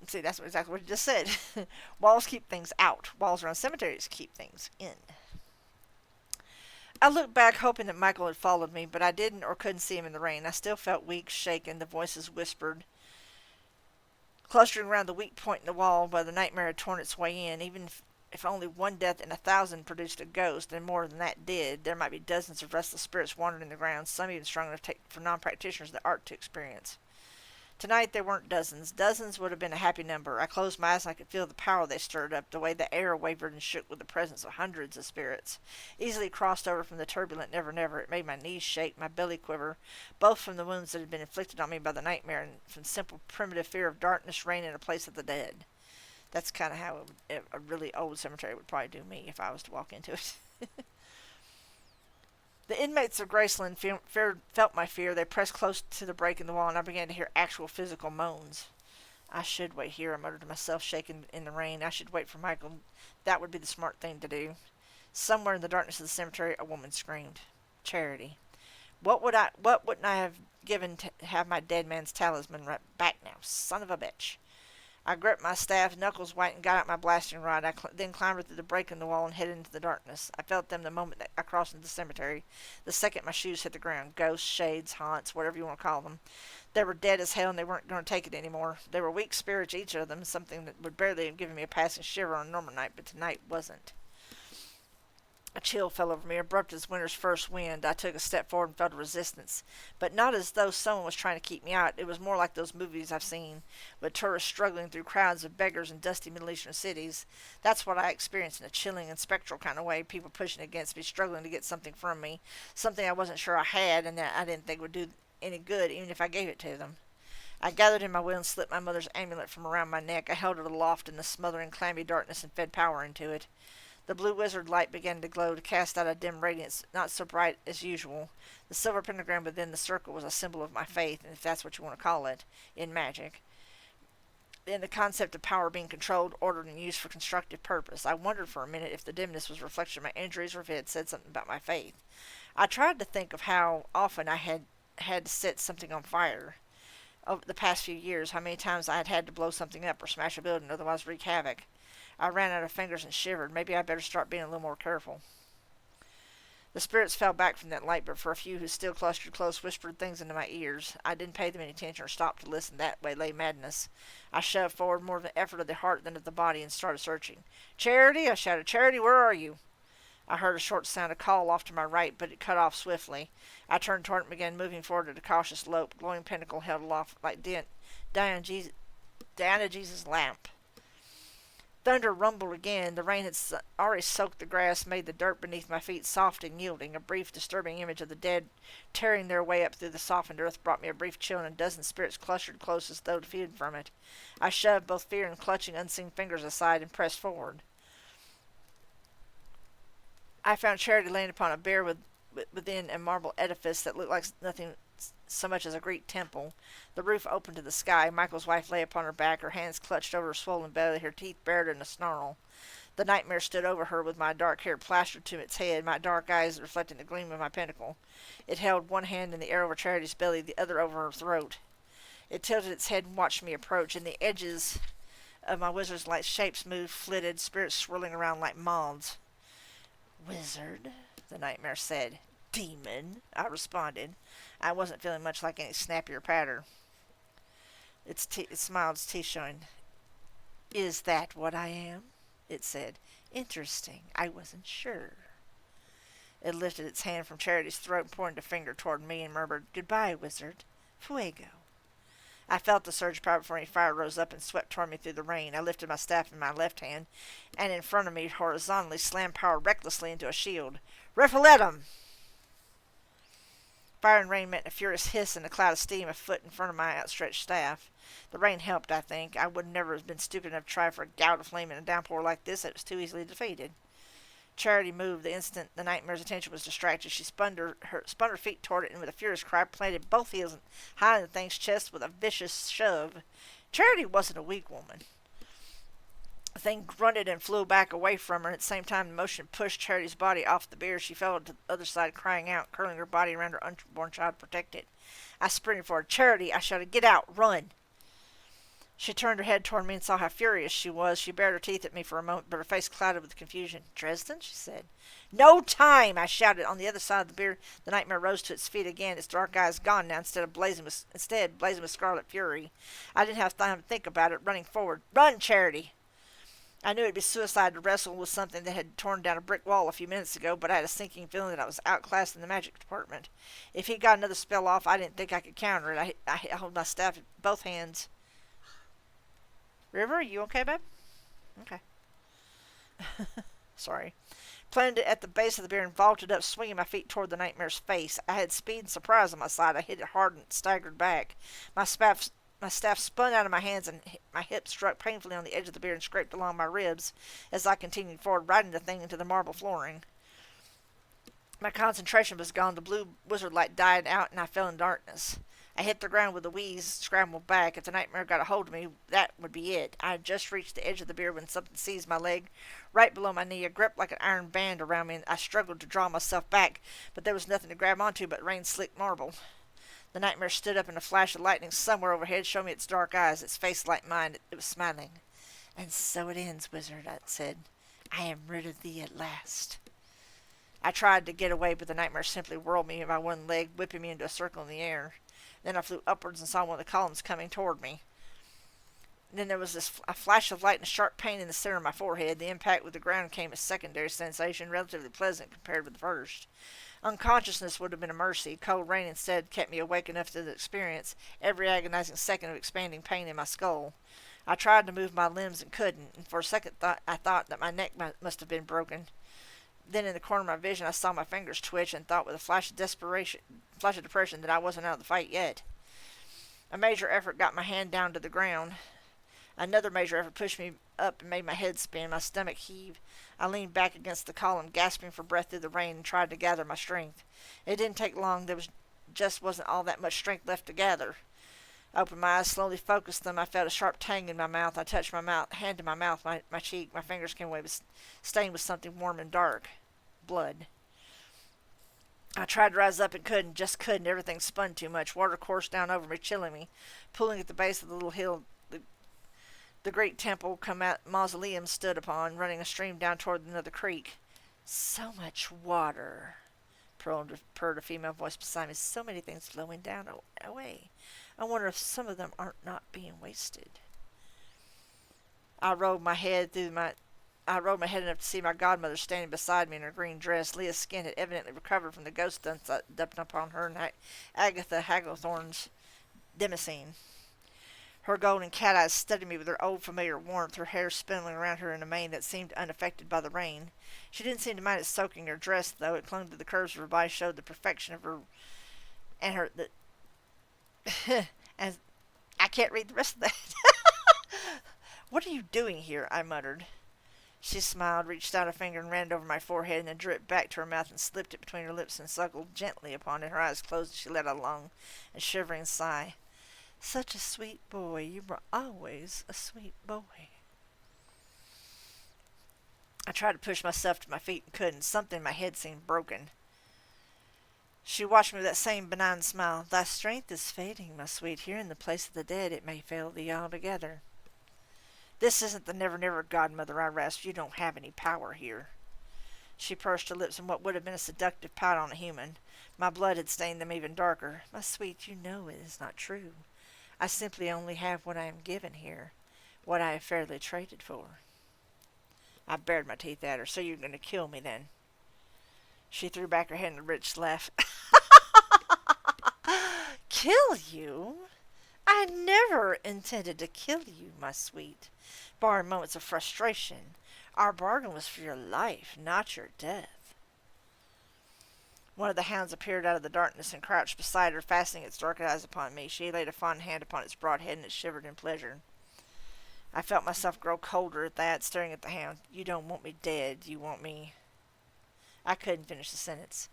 See, that's exactly what you just said. Walls keep things out. Walls around cemeteries keep things in. I looked back hoping that Michael had followed me, but I didn't or couldn't see him in the rain. I still felt weak, shaken. The voices whispered, clustering around the weak point in the wall where the nightmare had torn its way in. Even if only one death in 1,000 produced a ghost, and more than that did, there might be dozens of restless spirits wandering the grounds, some even strong enough for non-practitioners of the art to experience. Tonight there weren't dozens. Dozens would have been a happy number. I closed my eyes and I could feel the power they stirred up, the way the air wavered and shook with the presence of hundreds of spirits. Easily crossed over from the turbulent Never Never, it made my knees shake, my belly quiver, both from the wounds that had been inflicted on me by the nightmare and from simple primitive fear of darkness reigning in a place of the dead. That's kind of how a really old cemetery would probably do me if I was to walk into it. The inmates of Graceland felt my fear. They pressed close to the break in the wall, and I began to hear actual physical moans. I should wait here, I muttered to myself, shaking in the rain. I should wait for Michael. That would be the smart thing to do. Somewhere in the darkness of the cemetery, a woman screamed. Charity. What wouldn't I have given to have my dead man's talisman right back now? Son of a bitch. I gripped my staff, knuckles white, and got out my blasting rod. I then clambered through the break in the wall and headed into the darkness. I felt them the moment that I crossed into the cemetery, the second my shoes hit the ground. Ghosts, shades, haunts, whatever you want to call them. They were dead as hell, and they weren't going to take it anymore. They were weak spirits, each of them, something that would barely have given me a passing shiver on a normal night, but tonight wasn't. A chill fell over me, abrupt as winter's first wind. I took a step forward and felt a resistance, but not as though someone was trying to keep me out. It was more like those movies I've seen, with tourists struggling through crowds of beggars in dusty Middle Eastern cities. That's what I experienced in a chilling and spectral kind of way, people pushing against me, struggling to get something from me, something I wasn't sure I had and that I didn't think would do any good, even if I gave it to them. I gathered in my will and slipped my mother's amulet from around my neck. I held it aloft in the smothering, clammy darkness and fed power into it. The blue wizard light began to glow, to cast out a dim radiance, not so bright as usual. The silver pentagram within the circle was a symbol of my faith, if that's what you want to call it, in magic. In the concept of power being controlled, ordered, and used for constructive purpose. I wondered for a minute if the dimness was a reflection of my injuries or if it had said something about my faith. I tried to think of how often I had to set something on fire. Over the past few years, how many times I had to blow something up or smash a building, otherwise wreak havoc. I ran out of fingers and shivered. Maybe I better start being a little more careful. The spirits fell back from that light, but for a few who still clustered close whispered things into my ears. I didn't pay them any attention or stop to listen. That way lay madness. I shoved forward more of an effort of the heart than of the body and started searching. Charity, I shouted. Charity, where are you? I heard a short sound of call off to my right, but it cut off swiftly. I turned toward it and began moving forward at a cautious lope, glowing pinnacle held aloft like Diana Jesus' lamp. Thunder rumbled again. The rain had already soaked the grass, made the dirt beneath my feet soft and yielding. A brief, disturbing image of the dead tearing their way up through the softened earth brought me a brief chill, and a dozen spirits clustered close as though defeated from it. I shoved both fear and clutching unseen fingers aside and pressed forward. I found Charity laying upon a bier within a marble edifice that looked like nothing so much as a Greek temple. The roof opened to the sky. Michael's wife lay upon her back, her hands clutched over her swollen belly, her teeth bared in a snarl. The nightmare stood over her with my dark hair plastered to its head, my dark eyes reflecting the gleam of my pentacle. It held one hand in the air over Charity's belly, the other over her throat. It tilted its head and watched me approach, and the edges of my wizard's-like shapes moved, flitted, spirits swirling around like moths. Wizard, the nightmare said. Demon, I responded. I wasn't feeling much like any snappier patter. It smiled, its teeth showing. Is that what I am? It said. Interesting. I wasn't sure. It lifted its hand from Charity's throat and pointed a finger toward me and murmured, Goodbye, wizard. Fuego. I felt the surge of power before any fire rose up and swept toward me through the rain. I lifted my staff in my left hand, and in front of me, horizontally, slammed power recklessly into a shield. Repelletum! Fire and rain met in a furious hiss and a cloud of steam a foot in front of my outstretched staff. The rain helped, I think. I would never have been stupid enough to try for a gout of flame in a downpour like this. It was too easily defeated. Charity moved the instant the nightmare's attention was distracted. She spun her feet toward it and with a furious cry planted both heels high in the thing's chest with a vicious shove. Charity wasn't a weak woman. The thing grunted and flew back away from her, and at the same time the motion pushed Charity's body off the bier. She fell to the other side, crying out, curling her body around her unborn child to protect it. I sprinted for her. Charity, I shouted, get out, run. She turned her head toward me and saw how furious she was. She bared her teeth at me for a moment, but her face clouded with confusion. Dresden, she said. No time, I shouted. On the other side of the bier, the nightmare rose to its feet again, its dark eyes gone now, blazing with scarlet fury. I didn't have time to think about it, running forward. Run, Charity! I knew it'd be suicide to wrestle with something that had torn down a brick wall a few minutes ago, but I had a sinking feeling that I was outclassed in the magic department. If he got another spell off, I didn't think I could counter it. I held my staff in both hands. River, are you okay, babe? Okay. Sorry. Planted it at the base of the bier and vaulted up, swinging my feet toward the nightmare's face. I had speed and surprise on my side. I hit it hard and staggered back. My staff spun out of my hands and my hip struck painfully on the edge of the bier and scraped along my ribs as I continued forward, riding the thing into the marble flooring. My concentration was gone. The blue wizard light died out and I fell in darkness. I hit the ground with a wheeze, scrambled back. If the nightmare got a hold of me, that would be it. I had just reached the edge of the bier when something seized my leg right below my knee, a grip like an iron band around me, and I struggled to draw myself back, but there was nothing to grab onto but rain-slick marble. The nightmare stood up in a flash of lightning somewhere overhead, showing me its dark eyes, its face like mine. It was smiling. And so it ends, wizard, I said. I am rid of thee at last. I tried to get away, but the nightmare simply whirled me in my one leg, whipping me into a circle in the air. Then I flew upwards and saw one of the columns coming toward me. Then there was a flash of light and a sharp pain in the center of my forehead. The impact with the ground came as secondary sensation, relatively pleasant compared with the first. Unconsciousness would have been a mercy. Cold rain instead kept me awake enough to experience every agonizing second of expanding pain in my skull. I tried to move my limbs and couldn't, and for a second I thought that my neck must have been broken. Then in the corner of my vision I saw my fingers twitch and thought with a flash of depression that I wasn't out of the fight yet. A major effort got my hand down to the ground. Another major effort pushed me up and made my head spin, my stomach heave. I leaned back against the column, gasping for breath through the rain, and tried to gather my strength. It didn't take long. There wasn't all that much strength left to gather. I opened my eyes, slowly focused them. I felt a sharp tang in my mouth. I touched my hand to my mouth, my cheek. My fingers came away stained with something warm and dark. Blood. I tried to rise up and just couldn't. Everything spun too much. Water coursed down over me, chilling me. Pulling at the base of the little hill the great temple mausoleum stood upon, running a stream down toward another creek. So much water, purred a female voice beside me. So many things flowing down away. I wonder if some of them aren't not being wasted. I rolled my head enough to see my godmother standing beside me in her green dress. Leah's skin had evidently recovered from the ghost stunts that dumped upon her and Agatha Hagglethorne's Demoscene. Her golden cat eyes studied me with their old familiar warmth, her hair spindling around her in a mane that seemed unaffected by the rain. She didn't seem to mind it soaking her dress, though. It clung to the curves of her body, showed the perfection of her and I can't read the rest of that. What are you doing here? I muttered. She smiled, reached out a finger and ran it over my forehead, and then drew it back to her mouth and slipped it between her lips and suckled gently upon it. Her eyes closed as she let out a long and shivering sigh. Such a sweet boy. You were always a sweet boy. I tried to push myself to my feet and couldn't. Something in my head seemed broken. She watched me with that same benign smile. Thy strength is fading, my sweet. Here in the place of the dead it may fail thee altogether. This isn't the never-never godmother, I rasped. You don't have any power here. She pursed her lips in what would have been a seductive pout on a human. My blood had stained them even darker. My sweet, you know it is not true. I simply only have what I am given here, what I have fairly traded for. I bared my teeth at her. So you're going to kill me, then? She threw back her head in a rich laugh. Kill you? I never intended to kill you, my sweet, barring moments of frustration. Our bargain was for your life, not your death. One of the hounds appeared out of the darkness and crouched beside her, fastening its dark eyes upon me. She laid a fond hand upon its broad head, and it shivered in pleasure. I felt myself grow colder at that, staring at the hound. You don't want me dead, you want me I couldn't finish the sentence.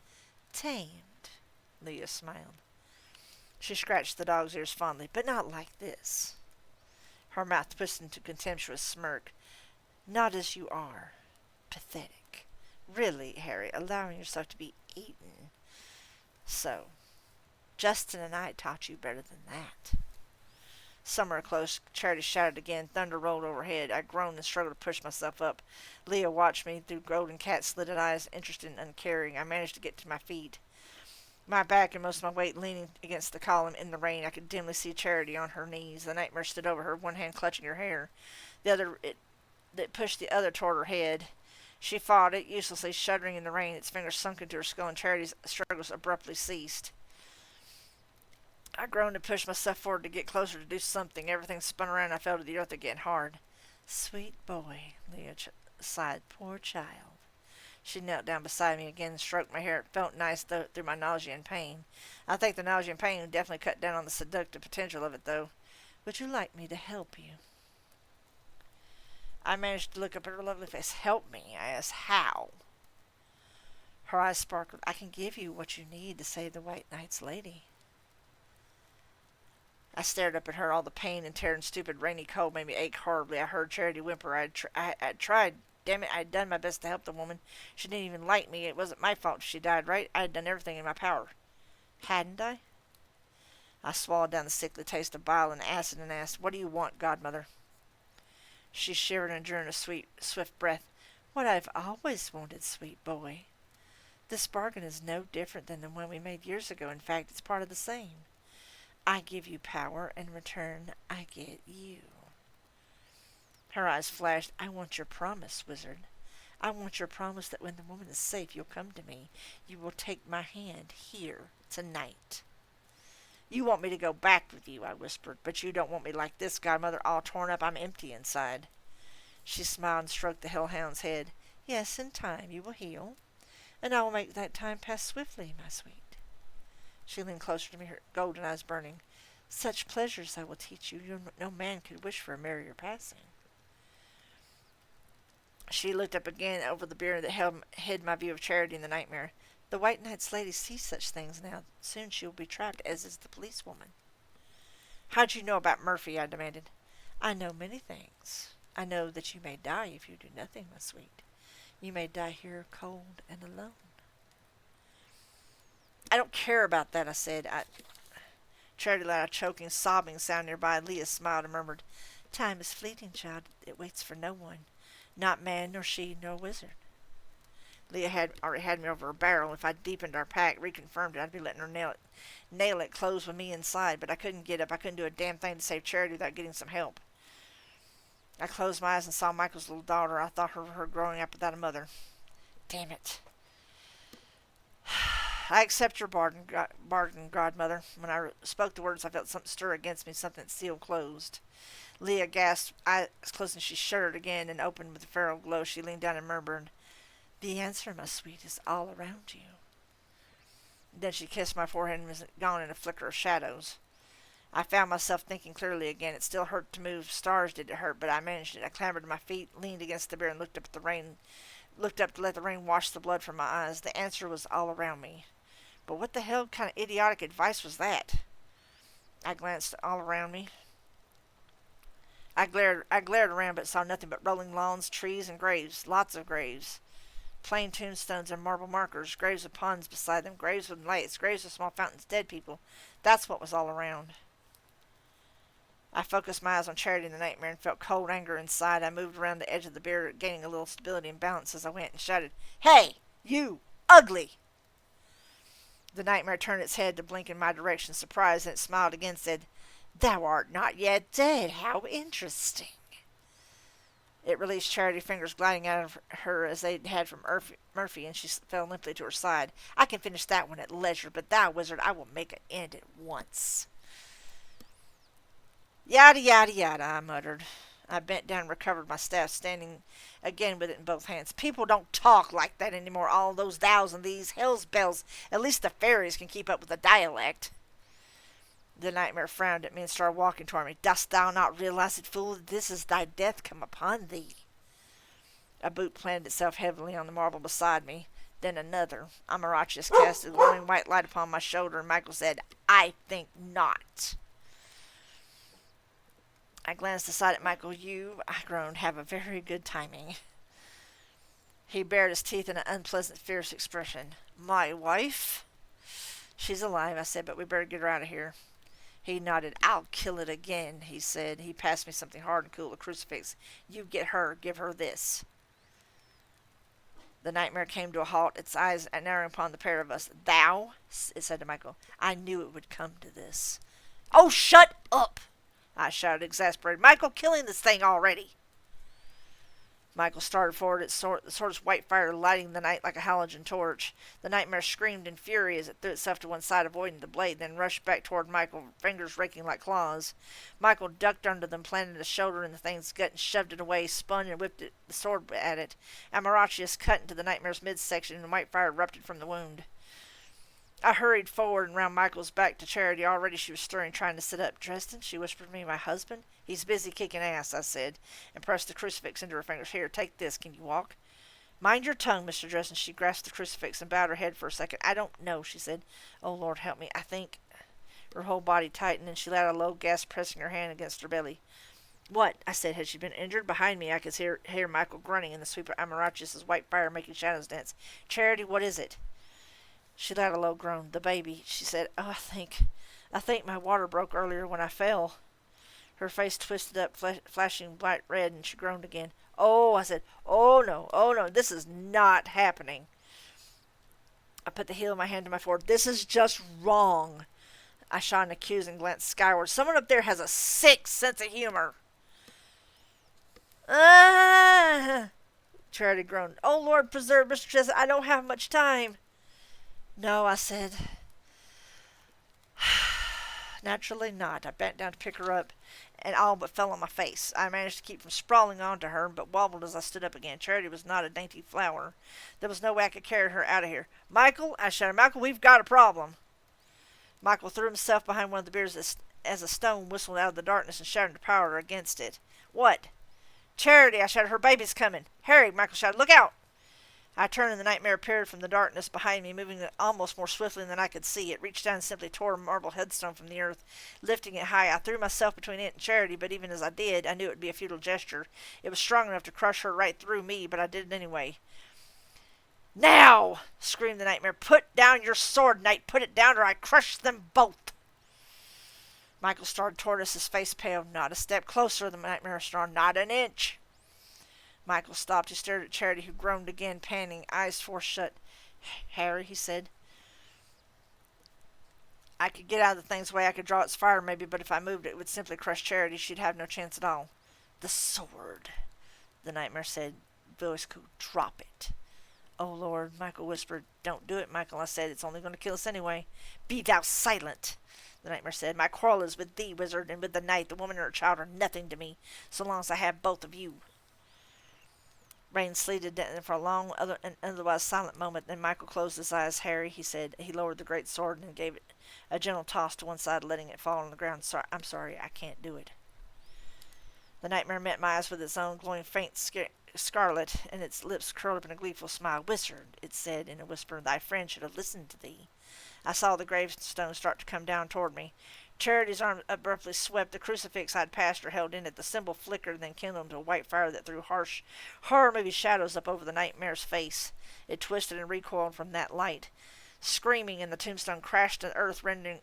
Tamed, Leah smiled. She scratched the dog's ears fondly. But not like this. Her mouth twisted into a contemptuous smirk. Not as you are. Pathetic. Really, Harry, allowing yourself to be eaten. So, Justin and I taught you better than that. Somewhere close, Charity shouted again. Thunder rolled overhead. I groaned and struggled to push myself up. Leah watched me through golden cat-slitted eyes, interested and uncaring. I managed to get to my feet. My back and most of my weight leaning against the column in the rain. I could dimly see Charity on her knees. The nightmare stood over her, one hand clutching her hair. The other, that pushed the other toward her head. She fought it, uselessly shuddering in the rain. Its fingers sunk into her skull, and Charity's struggles abruptly ceased. I groaned and pushed myself forward to get closer to do something. Everything spun around and I fell to the earth again, hard. Sweet boy, Leah sighed. Poor child. She knelt down beside me again and stroked my hair. It felt nice through my nausea and pain. I think the nausea and pain definitely cut down on the seductive potential of it, though. Would you like me to help you? I managed to look up at her lovely face. Help me, I asked. How? Her eyes sparkled. I can give you what you need to save the White Knight's lady. I stared up at her. All the pain and terror and stupid rainy cold made me ache horribly. I heard Charity whimper. I'd tried. Damn it, I had done my best to help the woman. She didn't even like me. It wasn't my fault she died, right? I had done everything in my power. Hadn't I? I swallowed down the sickly taste of bile and acid and asked, What do you want, godmother? She shivered and drew in a swift breath. What I've always wanted, sweet boy. This bargain is no different than the one we made years ago. In fact, it's part of the same. I give you power, and in return, I get you. Her eyes flashed. I want your promise, wizard. I want your promise that when the woman is safe, you'll come to me. You will take my hand here, tonight. You want me to go back with you, I whispered, but you don't want me like this, godmother, all torn up. I'm empty inside. She smiled and stroked the hellhound's head. Yes, in time you will heal, and I will make that time pass swiftly, my sweet. She leaned closer to me, her golden eyes burning. Such pleasures I will teach you. No man could wish for a merrier passing. She looked up again over the bier that hid my view of Charity in the nightmare. The White Knight's lady sees such things now. Soon she will be trapped, as is the policewoman. How'd you know about Murphy? I demanded. I know many things. I know that you may die if you do nothing, my sweet. You may die here cold and alone. I don't care about that, I said. Charity let out a choking, sobbing sound nearby. Leah smiled and murmured, Time is fleeting, child. It waits for no one. Not man, nor she, nor wizard. Leah had already had me over a barrel. If I deepened our pact, reconfirmed it, I'd be letting her nail it close with me inside. But I couldn't get up. I couldn't do a damn thing to save Charity without getting some help. I closed my eyes and saw Michael's little daughter. I thought of her growing up without a mother. Damn it. I accept your bargain, godmother. When I spoke the words, I felt something stir against me, something that sealed closed. Leah gasped, eyes closed, and she shuddered again and opened with a feral glow. She leaned down and murmured, The answer, my sweet, is all around you. Then she kissed my forehead and was gone in a flicker of shadows. I found myself thinking clearly again. It still hurt to move. Stars did it hurt, but I managed it. I clambered to my feet, leaned against the bier, and looked up to let the rain wash the blood from my eyes. The answer was all around me. But what the hell kind of idiotic advice was that? I glanced all around me. I glared around but saw nothing but rolling lawns, trees, and graves. Lots of graves. Plain tombstones and marble markers. Graves with ponds beside them. Graves with lights. Graves with small fountains. Dead people. That's what was all around. I focused my eyes on Charity in the nightmare and felt cold anger inside. I moved around the edge of the bier, gaining a little stability and balance as I went, and shouted, Hey! You! Ugly! The nightmare turned its head to blink in my direction, surprised, and it smiled again and said, Thou art not yet dead. How interesting. It released Charity's fingers gliding out of her as they had from Murphy, and she fell limply to her side. I can finish that one at leisure, but thou, wizard, I will make an end at once. Yada, yada, yada, I muttered. I bent down and recovered my staff, standing again with it in both hands. People don't talk like that anymore, all those thous and these. Hell's bells. At least the fairies can keep up with the dialect. The nightmare frowned at me and started walking toward me. Dost thou not realize it, fool, that this is thy death come upon thee? A boot planted itself heavily on the marble beside me. Then another. Amarachius cast a glowing white light upon my shoulder, and Michael said, "I think not." I glanced aside at Michael. "You," I groaned, "have a very good timing." He bared his teeth in an unpleasant, fierce expression. "My wife?" "She's alive," I said, "but we better get her out of here." He nodded. "I'll kill it again," he said. He passed me something hard and cool, a crucifix. "You get her. Give her this." The nightmare came to a halt, its eyes narrowing upon the pair of us. "Thou?" it said to Michael. "I knew it would come to this." "Oh, shut up!" I shouted, exasperated. "Michael, killing this thing already." Michael started forward, its sword's white fire lighting the night like a halogen torch. The nightmare screamed in fury as it threw itself to one side, avoiding the blade, then rushed back toward Michael, fingers raking like claws. Michael ducked under them, planted a shoulder in the thing's gut, and shoved it away, spun and whipped the sword at it. Amarachius cut into the nightmare's midsection, and white fire erupted from the wound. I hurried forward and round Michael's back to Charity. Already she was stirring, trying to sit up. "Dresden," she whispered to me, "my husband?" "He's busy kicking ass," I said, and pressed the crucifix into her fingers. "Here, take this. Can you walk?" "Mind your tongue, Mr. Dresden." She grasped the crucifix and bowed her head for a second. "I don't know," she said. "Oh, Lord, help me. I think—" Her whole body tightened, and she let out a low gasp, pressing her hand against her belly. "What?" I said. Had she been injured? Behind me I could hear Michael grunting in the sweep of Amarachius' white fire, making shadows dance. "Charity, what is it?" She let out a low groan. "The baby," she said. "Oh, I think my water broke earlier when I fell." Her face twisted up, flashing bright red, and she groaned again. "Oh," I said. Oh no, this is not happening." I put the heel of my hand to my forehead. "This is just wrong." I shot an accusing glance skyward. "Someone up there has a sick sense of humor." "Ah!" Charity groaned. "Oh, Lord preserve Mr. Chesnut, I don't have much time." "No," I said. "Naturally not." I bent down to pick her up, and all but fell on my face. I managed to keep from sprawling onto her, but wobbled as I stood up again. Charity was not a dainty flower. There was no way I could carry her out of here. "Michael," I shouted, "Michael, we've got a problem." Michael threw himself behind one of the beers as a stone whistled out of the darkness and shouted to power against it. "What?" "Charity," I shouted, "her baby's coming." "Harry," Michael shouted, "look out!" I turned, and the nightmare appeared from the darkness behind me, moving almost more swiftly than I could see. It reached down and simply tore a marble headstone from the earth, lifting it high. I threw myself between it and Charity, but even as I did, I knew it would be a futile gesture. It was strong enough to crush her right through me, but I did it anyway. "Now!" screamed the nightmare. "Put down your sword, knight! Put it down, or I crush them both!" Michael started toward us, his face pale. "Not a step closer," the nightmare snarled. "Not an inch." Michael stopped. He stared at Charity, who groaned again, panting, eyes forced shut. "Harry," he said, "I could get out of the thing's way. I could draw its fire, maybe, but if I moved it would simply crush Charity. She'd have no chance at all." "The sword," the nightmare said, voice cool. "Drop it." "Oh, Lord," Michael whispered. "Don't do it, Michael," I said. "It's only going to kill us anyway." "Be thou silent," the nightmare said. "My quarrel is with thee, wizard, and with the night. The woman and her child are nothing to me, so long as I have both of you." Rain sleeted for a long and otherwise silent moment. Then Michael closed his eyes. "Harry," he said. He lowered the great sword and gave it a gentle toss to one side, letting it fall on the ground. "I'm sorry. I can't do it." The nightmare met my eyes with its own glowing faint scarlet, and its lips curled up in a gleeful smile. "Wizard," it said in a whisper, "thy friend should have listened to thee." I saw the gravestone start to come down toward me. Charity's arm abruptly swept the crucifix I had passed her, held in it. The symbol flickered, then kindled into a white fire that threw harsh, horror-movie shadows up over the nightmare's face. It twisted and recoiled from that light. Screaming, and the tombstone crashed to earth, rending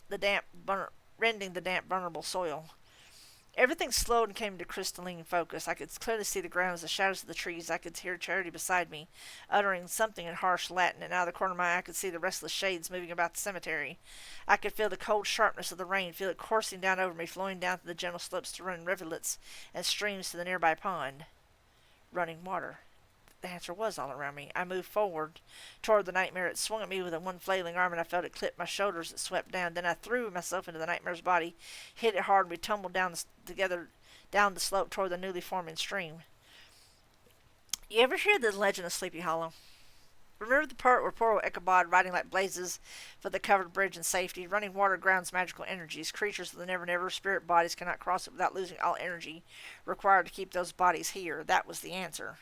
the damp, vulnerable soil. Everything slowed and came into crystalline focus. I could clearly see the ground as the shadows of the trees. I could hear Charity beside me, uttering something in harsh Latin, and out of the corner of my eye I could see the restless shades moving about the cemetery. I could feel the cold sharpness of the rain, feel it coursing down over me, flowing down the gentle slopes to run rivulets and streams to the nearby pond. Running water. The answer was all around me. I moved forward toward the nightmare. It swung at me with one flailing arm, and I felt it clip my shoulders. It swept down. Then I threw myself into the nightmare's body, hit it hard, and we tumbled together down the slope toward the newly forming stream. You ever hear the legend of Sleepy Hollow? Remember the part where poor old Ichabod, riding like blazes for the covered bridge in safety? Running water grounds magical energies. Creatures of the never-never spirit bodies cannot cross it without losing all energy required to keep those bodies here. That was the answer.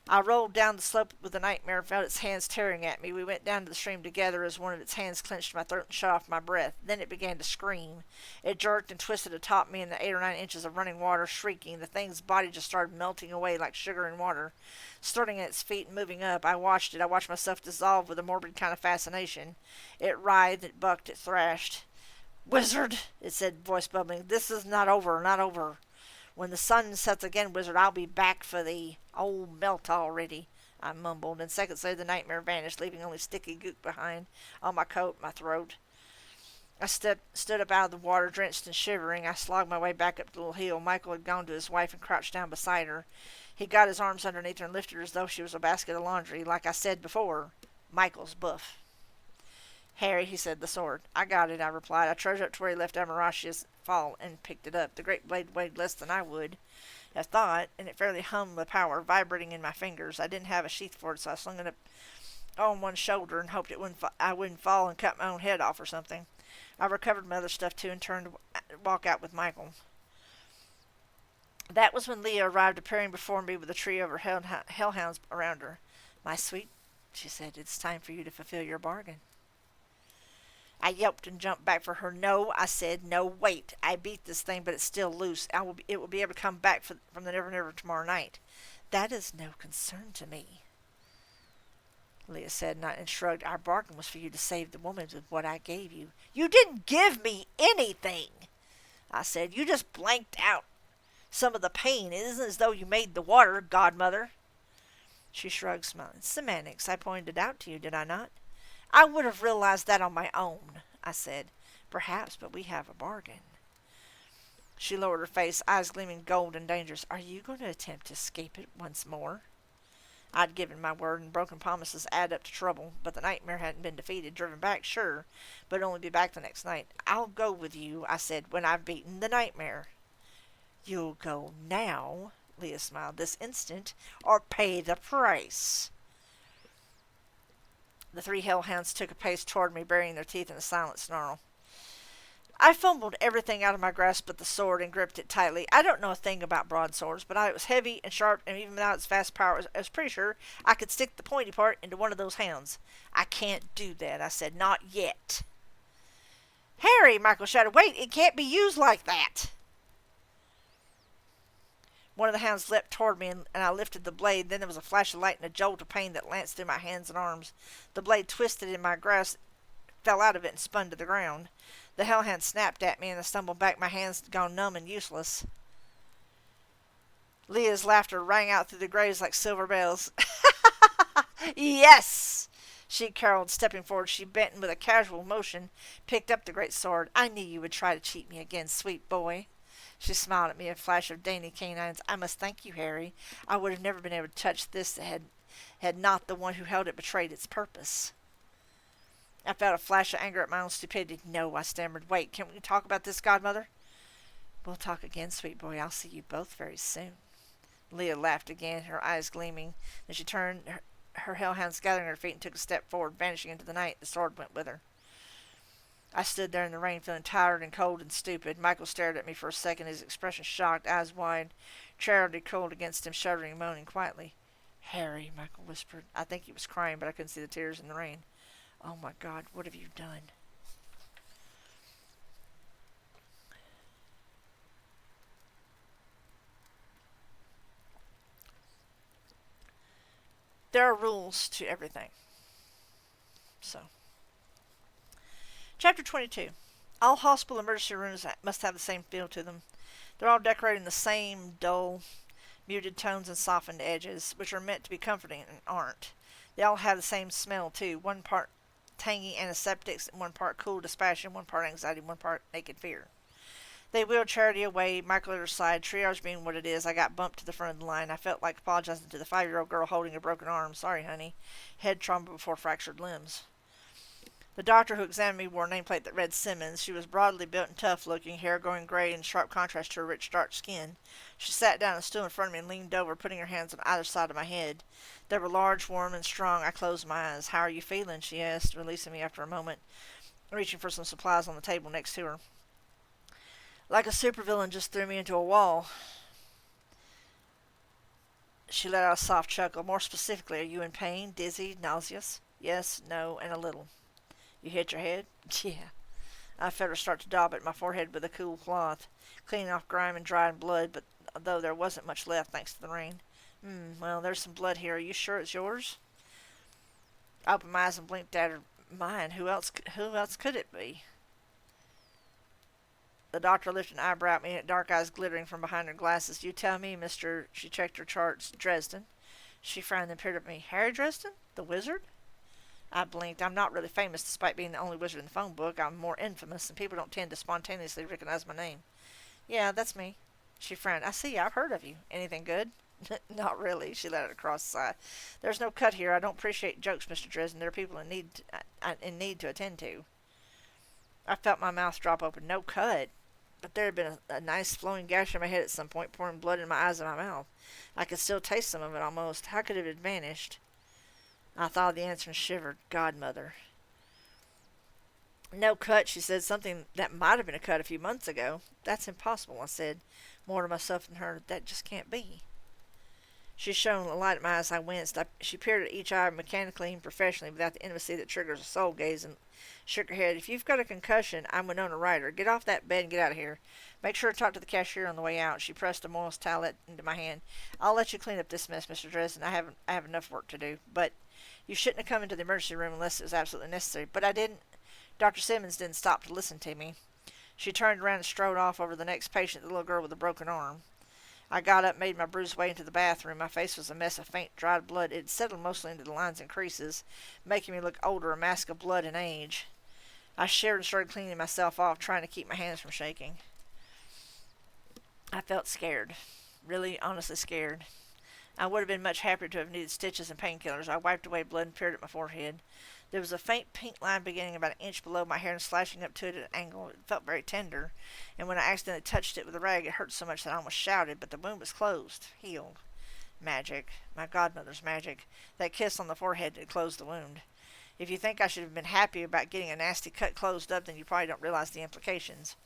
I rolled down the slope with the nightmare and felt its hands tearing at me. We went down to the stream together as one of its hands clenched my throat and shut off my breath. Then it began to scream. It jerked and twisted atop me in the 8 or 9 inches of running water, shrieking. The thing's body just started melting away like sugar in water. Starting at its feet and moving up, I watched it. I watched myself dissolve with a morbid kind of fascination. It writhed, it bucked, it thrashed. "Wizard," it said, voice bubbling, "this is not over, not over. When the sun sets again, wizard, I'll be back for thee." "Oh, melt already," I mumbled, and seconds later the nightmare vanished, leaving only sticky goop behind on my coat, my throat. I stood up out of the water, drenched and shivering. I slogged my way back up the little hill. Michael had gone to his wife and crouched down beside her. He got his arms underneath her and lifted her as though she was a basket of laundry. Like I said before, Michael's buff. "Harry," he said, "the sword." "I got it," I replied. I trudged up to where he left Amarashi's fall and picked it up. The great blade weighed less than I would have thought, and it fairly hummed with power, vibrating in my fingers. I didn't have a sheath for it, so I slung it up on one shoulder and hoped I wouldn't fall and cut my own head off or something. I recovered my other stuff too and turned to walk out with Michael. That was when Leah arrived, appearing before me with a trio of her hellhounds around her. "My sweet," she said, "it's time for you to fulfill your bargain." I yelped and jumped back for her. "No," I said. "No, wait. I beat this thing, but it's still loose. It will be able to come back from the Never Never tomorrow night." "That is no concern to me," Leah said, and shrugged. "Our bargain was for you to save the woman with what I gave you." "You didn't give me anything," I said. "You just blanked out some of the pain. It isn't as though you made the water, godmother." She shrugged, smiling. "Semantics. I pointed it out to you, did I not?" "I would have realized that on my own," I said. "Perhaps, but we have a bargain." She lowered her face, eyes gleaming gold and dangerous. "Are you going to attempt to escape it once more?" I'd given my word, and broken promises add up to trouble, but the nightmare hadn't been defeated. Driven back, sure, but only be back the next night. "I'll go with you," I said, "when I've beaten the nightmare." "You'll go now," Leah smiled, "this instant, or pay the price." The three hellhounds took a pace toward me, burying their teeth in a silent snarl. I fumbled everything out of my grasp but the sword and gripped it tightly. I don't know a thing about broadswords, but it was heavy and sharp, and even without its vast power, I was pretty sure I could stick the pointy part into one of those hounds. "I can't do that," I said. "Not yet." "Harry," Michael shouted, "wait, it can't be used like that." One of the hounds leapt toward me, and I lifted the blade. Then there was a flash of light and a jolt of pain that lanced through my hands and arms. The blade twisted in my grasp, fell out of it, and spun to the ground. The hellhound snapped at me, and I stumbled back, my hands gone numb and useless. Leah's laughter rang out through the graves like silver bells. "Yes!" she caroled, stepping forward. She bent and with a casual motion picked up the great sword. "I knew you would try to cheat me again, sweet boy." She smiled at me, a flash of dainty canines. "I must thank you, Harry. I would have never been able to touch this had not the one who held it betrayed its purpose." I felt a flash of anger at my own stupidity. "No," I stammered. "Wait, can we talk about this, godmother?" "We'll talk again, sweet boy. I'll see you both very soon." Leah laughed again, her eyes gleaming. Then she turned, her hellhounds gathering her feet, and took a step forward, vanishing into the night. The sword went with her. I stood there in the rain, feeling tired and cold and stupid. Michael stared at me for a second, his expression shocked, eyes wide. Charity curled against him, shuddering and moaning quietly. "Harry," Michael whispered. I think he was crying, but I couldn't see the tears in the rain. "Oh, my God, what have you done?" There are rules to everything. So, Chapter 22. All hospital emergency rooms must have the same feel to them. They're all decorated in the same dull, muted tones and softened edges, which are meant to be comforting and aren't. They all have the same smell, too. One part tangy antiseptics, one part cool dispassion, one part anxiety, one part naked fear. They wheeled Charity away, Michael at her side. Triage being what it is, I got bumped to the front of the line. I felt like apologizing to the 5-year-old girl holding a broken arm. "Sorry, honey. Head trauma before fractured limbs." The doctor who examined me wore a nameplate that read Simmons. She was broadly built and tough-looking, hair going gray in sharp contrast to her rich, dark skin. She sat down on a stool in front of me and leaned over, putting her hands on either side of my head. They were large, warm, and strong. I closed my eyes. "How are you feeling?" she asked, releasing me after a moment, reaching for some supplies on the table next to her. "Like a supervillain just threw me into a wall." She let out a soft chuckle. More specifically, are you in pain, dizzy, nauseous? Yes, no, and a little. You hit your head? Yeah. I felt her start to daub at my forehead with a cool cloth, cleaning off grime and dried blood, but though there wasn't much left thanks to the rain. Well, there's some blood here. Are you sure it's yours? I opened my eyes and blinked at her. Mine. Who else could it be? The doctor lifted an eyebrow at me, dark eyes glittering from behind her glasses. You tell me, Mr. She checked her charts. Dresden. She frowned and peered at me. Harry Dresden? The wizard? I blinked. I'm not really famous, despite being the only wizard in the phone book. I'm more infamous, and people don't tend to spontaneously recognize my name. Yeah, that's me. She frowned. I see. I've heard of you. Anything good? Not really. She let it across the side. There's no cut here. I don't appreciate jokes, Mr. Dresden. There are people in need to attend to. I felt my mouth drop open. No cut. But there had been a nice flowing gash in my head at some point, pouring blood in my eyes and my mouth. I could still taste some of it almost. How could it have vanished? I thought of the answer and shivered. Godmother. No cut, she said. Something that might have been a cut a few months ago. That's impossible, I said, more to myself than her. That just can't be. She shone a light in my eyes. I winced. She peered at each eye mechanically and professionally without the intimacy that triggers a soul gaze and shook her head. If you've got a concussion, I'm Winona Ryder. Get off that bed and get out of here. Make sure to talk to the cashier on the way out. She pressed a moist towelette into my hand. I'll let you clean up this mess, Mr. Dresden. I have enough work to do. But you shouldn't have come into the emergency room unless it was absolutely necessary. But I didn't. Dr. Simmons didn't stop to listen to me. She turned around and strode off over the next patient, the little girl with the broken arm. I got up, made my bruised way into the bathroom. My face was a mess of faint, dried blood. It had settled mostly into the lines and creases, making me look older, a mask of blood and age. I shivered and started cleaning myself off, trying to keep my hands from shaking. I felt scared. Really, honestly scared. I would have been much happier to have needed stitches and painkillers. I wiped away blood and peered at my forehead. There was a faint pink line beginning about an inch below my hair and slashing up to it at an angle. It felt very tender, and when I accidentally touched it with a rag, it hurt so much that I almost shouted, but the wound was closed, healed. Magic. My godmother's magic. That kiss on the forehead had closed the wound. If you think I should have been happy about getting a nasty cut closed up, then you probably don't realize the implications.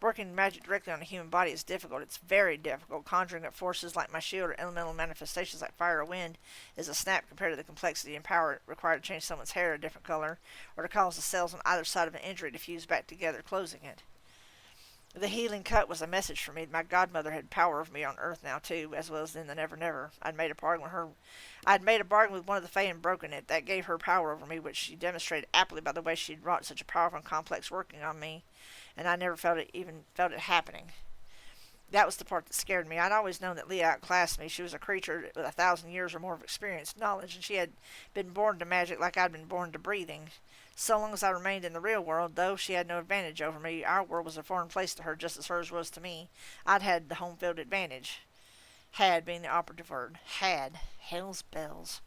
Working magic directly on a human body is difficult. It's very difficult. Conjuring up forces like my shield or elemental manifestations like fire or wind is a snap compared to the complexity and power required to change someone's hair a different color or to cause the cells on either side of an injury to fuse back together, closing it. The healing cut was a message for me. My godmother had power over me on Earth now, too, as well as in the Never Never. I'd made a bargain with one of the Fae and broken it. That gave her power over me, which she demonstrated aptly by the way she'd wrought such a powerful and complex working on me, and I never felt it happening. That was the part that scared me. I'd always known that Leah outclassed me. She was a creature with 1,000 years or more of experience, knowledge, and she had been born to magic like I'd been born to breathing. So long as I remained in the real world, though she had no advantage over me, our world was a foreign place to her just as hers was to me. I'd had the home field advantage. Had being the operative word. Had. Hell's bells.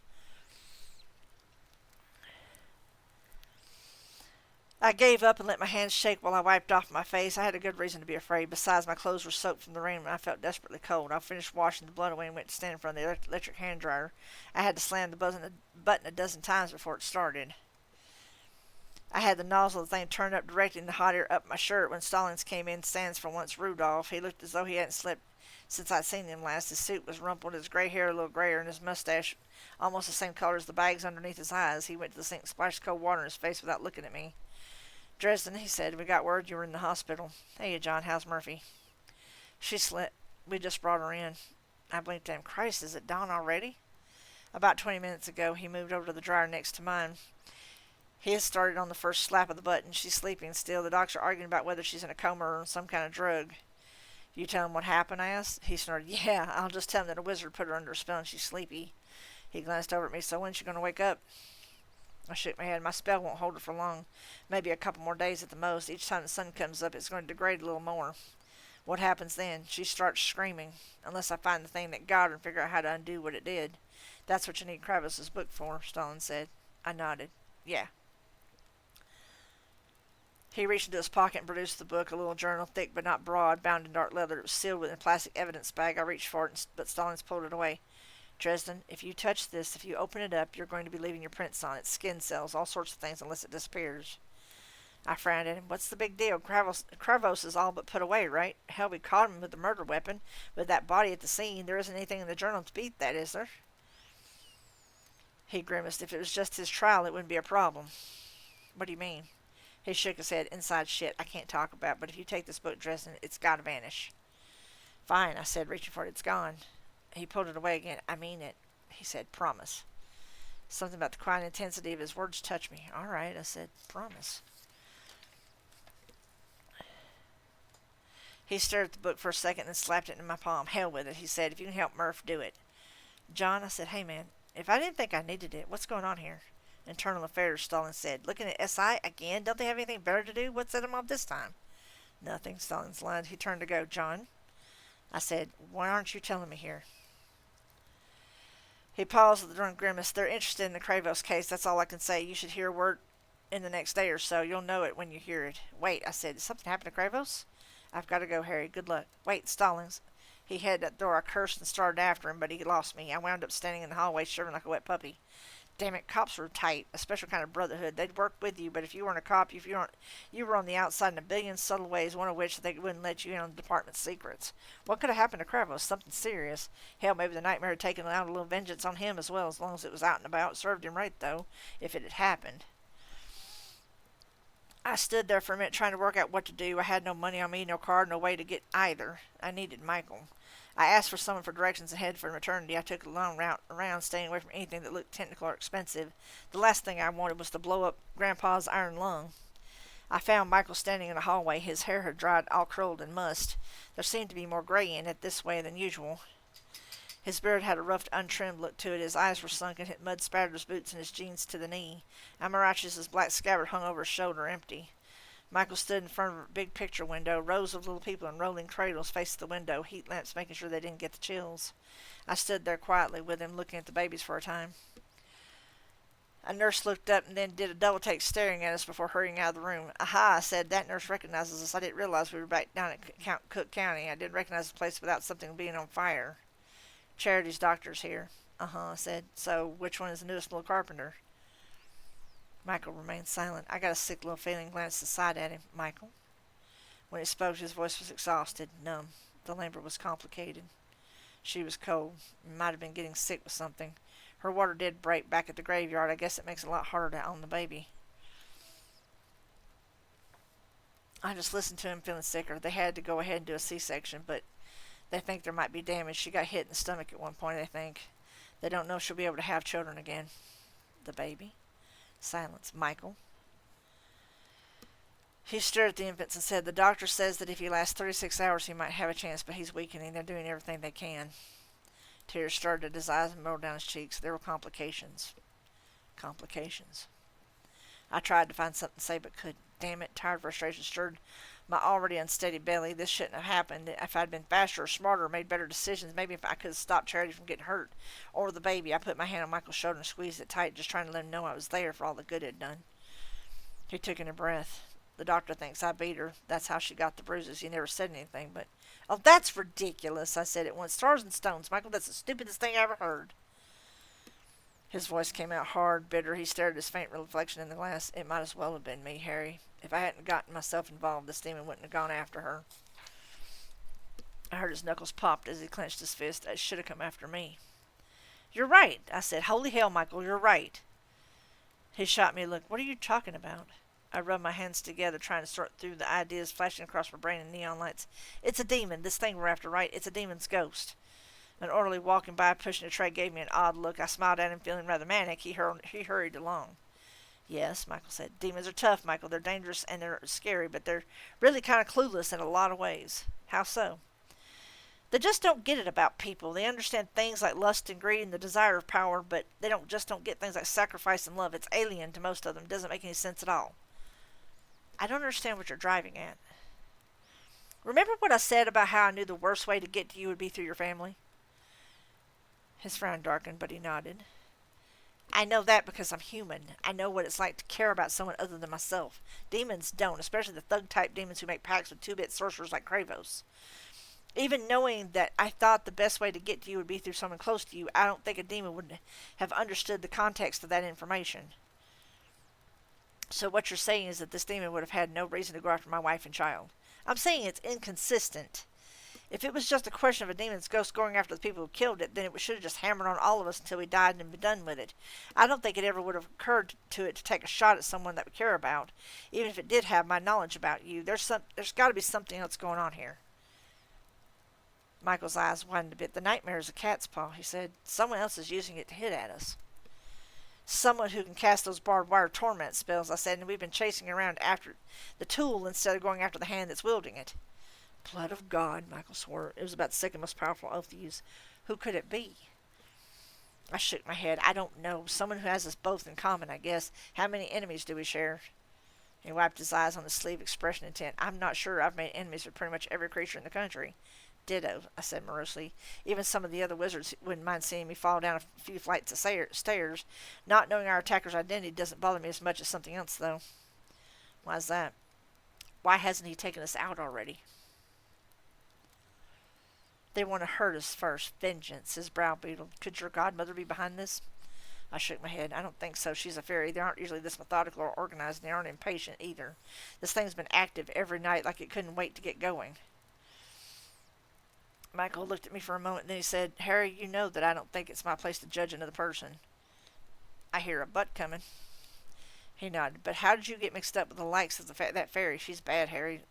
I gave up and let my hands shake while I wiped off my face. I had a good reason to be afraid. Besides, my clothes were soaked from the rain and I felt desperately cold. I finished washing the blood away and went to stand in front of the electric hand dryer. I had to slam the button a dozen times before it started. I had the nozzle of the thing turned up, directing the hot air up my shirt. When Stallings came in, sans for once Rudolph, he looked as though he hadn't slept since I'd seen him last. His suit was rumpled, his gray hair a little grayer, and his mustache almost the same color as the bags underneath his eyes. He went to the sink, splashed cold water in his face without looking at me. Dresden, he said, we got word you were in the hospital. Hey, John, how's Murphy? She slept. We just brought her in. I blinked at him. Christ, is it dawn already? About 20 minutes ago, he moved over to the dryer next to mine. His started on the first slap of the button. She's sleeping still. The doctors are arguing about whether she's in a coma or on some kind of drug. You tell him what happened? I asked. He snorted. Yeah, I'll just tell him that a wizard put her under a spell and she's sleepy. He glanced over at me. So when's she going to wake up? I shook my head. My spell won't hold her for long. Maybe a couple more days at the most. Each time the sun comes up, it's going to degrade a little more. What happens then? She starts screaming. Unless I find the thing that got her and figure out how to undo what it did. That's what you need Kravis's book for, Stalin said. I nodded. Yeah. He reached into his pocket and produced the book, a little journal, thick but not broad, bound in dark leather. It was sealed with a plastic evidence bag. I reached for it, but Stallings pulled it away. Dresden, if you touch this, if you open it up, you're going to be leaving your prints on it, skin cells, all sorts of things, unless it disappears. I frowned at him. What's the big deal? Kravos is all but put away, right? Hell, we caught him with the murder weapon. With that body at the scene, there isn't anything in the journal to beat that, is there? He grimaced. If it was just his trial, it wouldn't be a problem. What do you mean? He shook his head. Inside shit I can't talk about, but if you take this book dressing, it's gotta vanish. Fine, I said, reaching for it. It's gone. He pulled it away again. I mean it, he said. Promise. Something about the quiet intensity of his words touched me. All right, I said. Promise. He stared at the book for a second and slapped it in my palm. Hell with it, he said. If you can help Murph, do it. John, I said, hey man, if I didn't think I needed it, what's going on here? Internal Affairs, Stallings said. Looking at SI again? Don't they have anything better to do? What set him off this time? Nothing, Stallings lied. He turned to go. John, I said, why aren't you telling me here? He paused with a drunk grimace. They're interested in the Kravos case. That's all I can say. You should hear word in the next day or so. You'll know it when you hear it. Wait, I said, did something happen to Kravos? I've got to go, Harry. Good luck. Wait, Stallings. He headed that door. I cursed and started after him, but he lost me. I wound up standing in the hallway shivering like a wet puppy. Damn it, cops were tight, a special kind of brotherhood. They'd work with you, but if you weren't a cop, you were on the outside in a billion subtle ways, one of which they wouldn't let you in on the department's secrets. What could have happened to Kravos? Something serious. Hell, maybe the nightmare had taken out a little vengeance on him as well, as long as it was out and about. It served him right, though, if it had happened. I stood there for a minute trying to work out what to do. I had no money on me, no card, no way to get either. I needed Michael. I asked for someone for directions and headed for maternity. I took a long route around, staying away from anything that looked technical or expensive. The last thing I wanted was to blow up Grandpa's iron lung. I found Michael standing in the hallway. His hair had dried, all curled and mussed. There seemed to be more gray in it this way than usual. His beard had a rough, untrimmed look to it. His eyes were sunken, mud spattered his boots and his jeans to the knee. Amarach's black scabbard hung over his shoulder, empty. Michael stood in front of a big picture window. Rows of little people in rolling cradles faced the window, heat lamps making sure they didn't get the chills. I stood there quietly with him, looking at the babies for a time. A nurse looked up and then did a double take, staring at us before hurrying out of the room. Aha, I said, that nurse recognizes us. I didn't realize we were back down at Cook County. I didn't recognize the place without something being on fire. Charity's doctor's here. I said. So, which one is the newest little carpenter? Michael remained silent. I got a sick little feeling, glanced aside at him. Michael? When he spoke, his voice was exhausted, numb. The labor was complicated. She was cold. Might have been getting sick with something. Her water did break back at the graveyard. I guess it makes it a lot harder on the baby. I just listened to him feeling sicker. They had to go ahead and do a C-section, but they think there might be damage. She got hit in the stomach at one point, they think. They don't know if she'll be able to have children again. The baby? Silence. Michael? He stared at the infants and said, the doctor says that if he lasts 36 hours he might have a chance, but he's weakening. They're doing everything they can. Tears started at his eyes and rolled down his cheeks. There were complications. Complications. I tried to find something to say, but couldn't. Damn it, tired frustration stirred my already unsteady belly. This shouldn't have happened. If I'd been faster or smarter or made better decisions, maybe if I could have stopped Charity from getting hurt. Or the baby. I put my hand on Michael's shoulder and squeezed it tight, just trying to let him know I was there for all the good it had done. He took in a breath. The doctor thinks I beat her. That's how she got the bruises. He never said anything, but... Oh, that's ridiculous, I said at once. Stars and stones, Michael, that's the stupidest thing I ever heard. His voice came out hard, bitter. He stared at his faint reflection in the glass. It might as well have been me, Harry. If I hadn't gotten myself involved, this demon wouldn't have gone after her. I heard his knuckles popped as he clenched his fist. It should have come after me. You're right, I said. Holy hell, Michael, you're right. He shot me a look. What are you talking about? I rubbed my hands together, trying to sort through the ideas flashing across my brain in neon lights. It's a demon, this thing we're after, right? It's a demon's ghost. An orderly walking by, pushing a tray, gave me an odd look. I smiled at him, feeling rather manic. He hurried along. Yes, Michael said. Demons are tough, Michael. They're dangerous and they're scary, but they're really kind of clueless in a lot of ways. How so? They just don't get it about people. They understand things like lust and greed and the desire of power, but they don't get things like sacrifice and love. It's alien to most of them. It doesn't make any sense at all. I don't understand what you're driving at. Remember what I said about how I knew the worst way to get to you would be through your family? His frown darkened, but he nodded. I know that because I'm human. I know what it's like to care about someone other than myself. Demons don't, especially the thug-type demons who make pacts with two-bit sorcerers like Kravos. Even knowing that I thought the best way to get to you would be through someone close to you, I don't think a demon would have understood the context of that information. So what you're saying is that this demon would have had no reason to go after my wife and child. I'm saying it's inconsistent. If it was just a question of a demon's ghost going after the people who killed it, then it should have just hammered on all of us until we died and been done with it. I don't think it ever would have occurred to it to take a shot at someone that we care about, even if it did have my knowledge about you. There's got to be something else going on here. Michael's eyes widened a bit. The nightmare is a cat's paw, he said. Someone else is using it to hit at us. Someone who can cast those barbed wire torment spells, I said, and we've been chasing around after the tool instead of going after the hand that's wielding it. Blood of God, Michael swore. It was about the second most powerful oath to use. Who could it be? I shook my head. I don't know. Someone who has us both in common, I guess. How many enemies do we share? He wiped his eyes on his sleeve, expression intent. I'm not sure. I've made enemies with pretty much every creature in the country. Ditto, I said morosely. Even some of the other wizards wouldn't mind seeing me fall down a few flights of stairs. Not knowing our attacker's identity doesn't bother me as much as something else, though. Why's that? Why hasn't he taken us out already? They want to hurt us first. Vengeance, his brow beetled. Could your godmother be behind this? I shook my head. I don't think so. She's a fairy. They aren't usually this methodical or organized, and they aren't impatient either. This thing's been active every night like it couldn't wait to get going. Michael looked at me for a moment, then he said, Harry, you know that I don't think it's my place to judge another person. I hear a but coming. He nodded. But how did you get mixed up with the likes of that fairy? She's bad, Harry.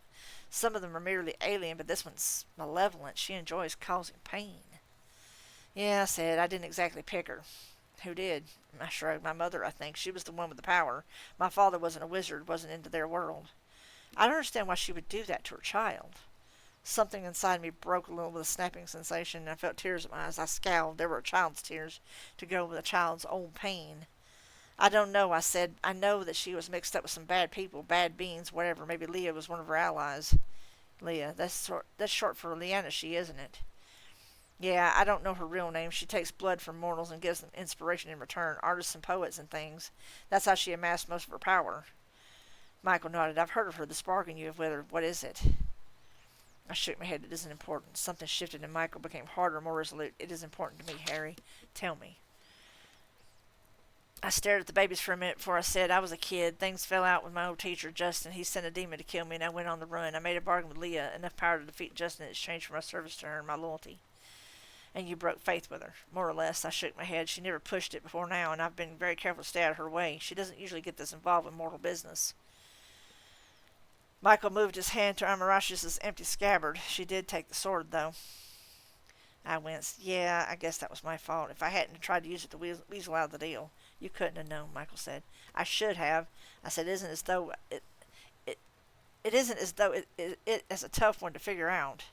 Some of them are merely alien, but this one's malevolent. She enjoys causing pain. Yeah, I said. I didn't exactly pick her. Who did? I shrugged. My mother, I think. She was the one with the power. My father wasn't a wizard, wasn't into their world. I don't understand why she would do that to her child. Something inside me broke a little with a snapping sensation, and I felt tears in my eyes. I scowled. There were a child's tears to go with a child's old pain. I don't know, I said. I know that she was mixed up with some bad people, bad beings, whatever. Maybe Leah was one of her allies. Leah, that's short for Leanna, isn't it? Yeah, I don't know her real name. She takes blood from mortals and gives them inspiration in return, artists and poets and things. That's how she amassed most of her power. Michael nodded. I've heard of her, the sparking you have with her. What is it? I shook my head. It isn't important. Something shifted and Michael became harder, more resolute. It is important to me, Harry. Tell me. I stared at the babies for a minute before I said, I was a kid. Things fell out with my old teacher, Justin. He sent a demon to kill me, and I went on the run. I made a bargain with Leah, enough power to defeat Justin in exchange for my service to her and my loyalty. And you broke faith with her, more or less. I shook my head. She never pushed it before now, and I've been very careful to stay out of her way. She doesn't usually get this involved in mortal business. Michael moved his hand to Amarash's empty scabbard. She did take the sword, though. I winced. Yeah, I guess that was my fault. If I hadn't tried to use it to weasel out of the deal. You couldn't have known, Michael said. I should have. I said, it isn't as though it is a tough one to figure out.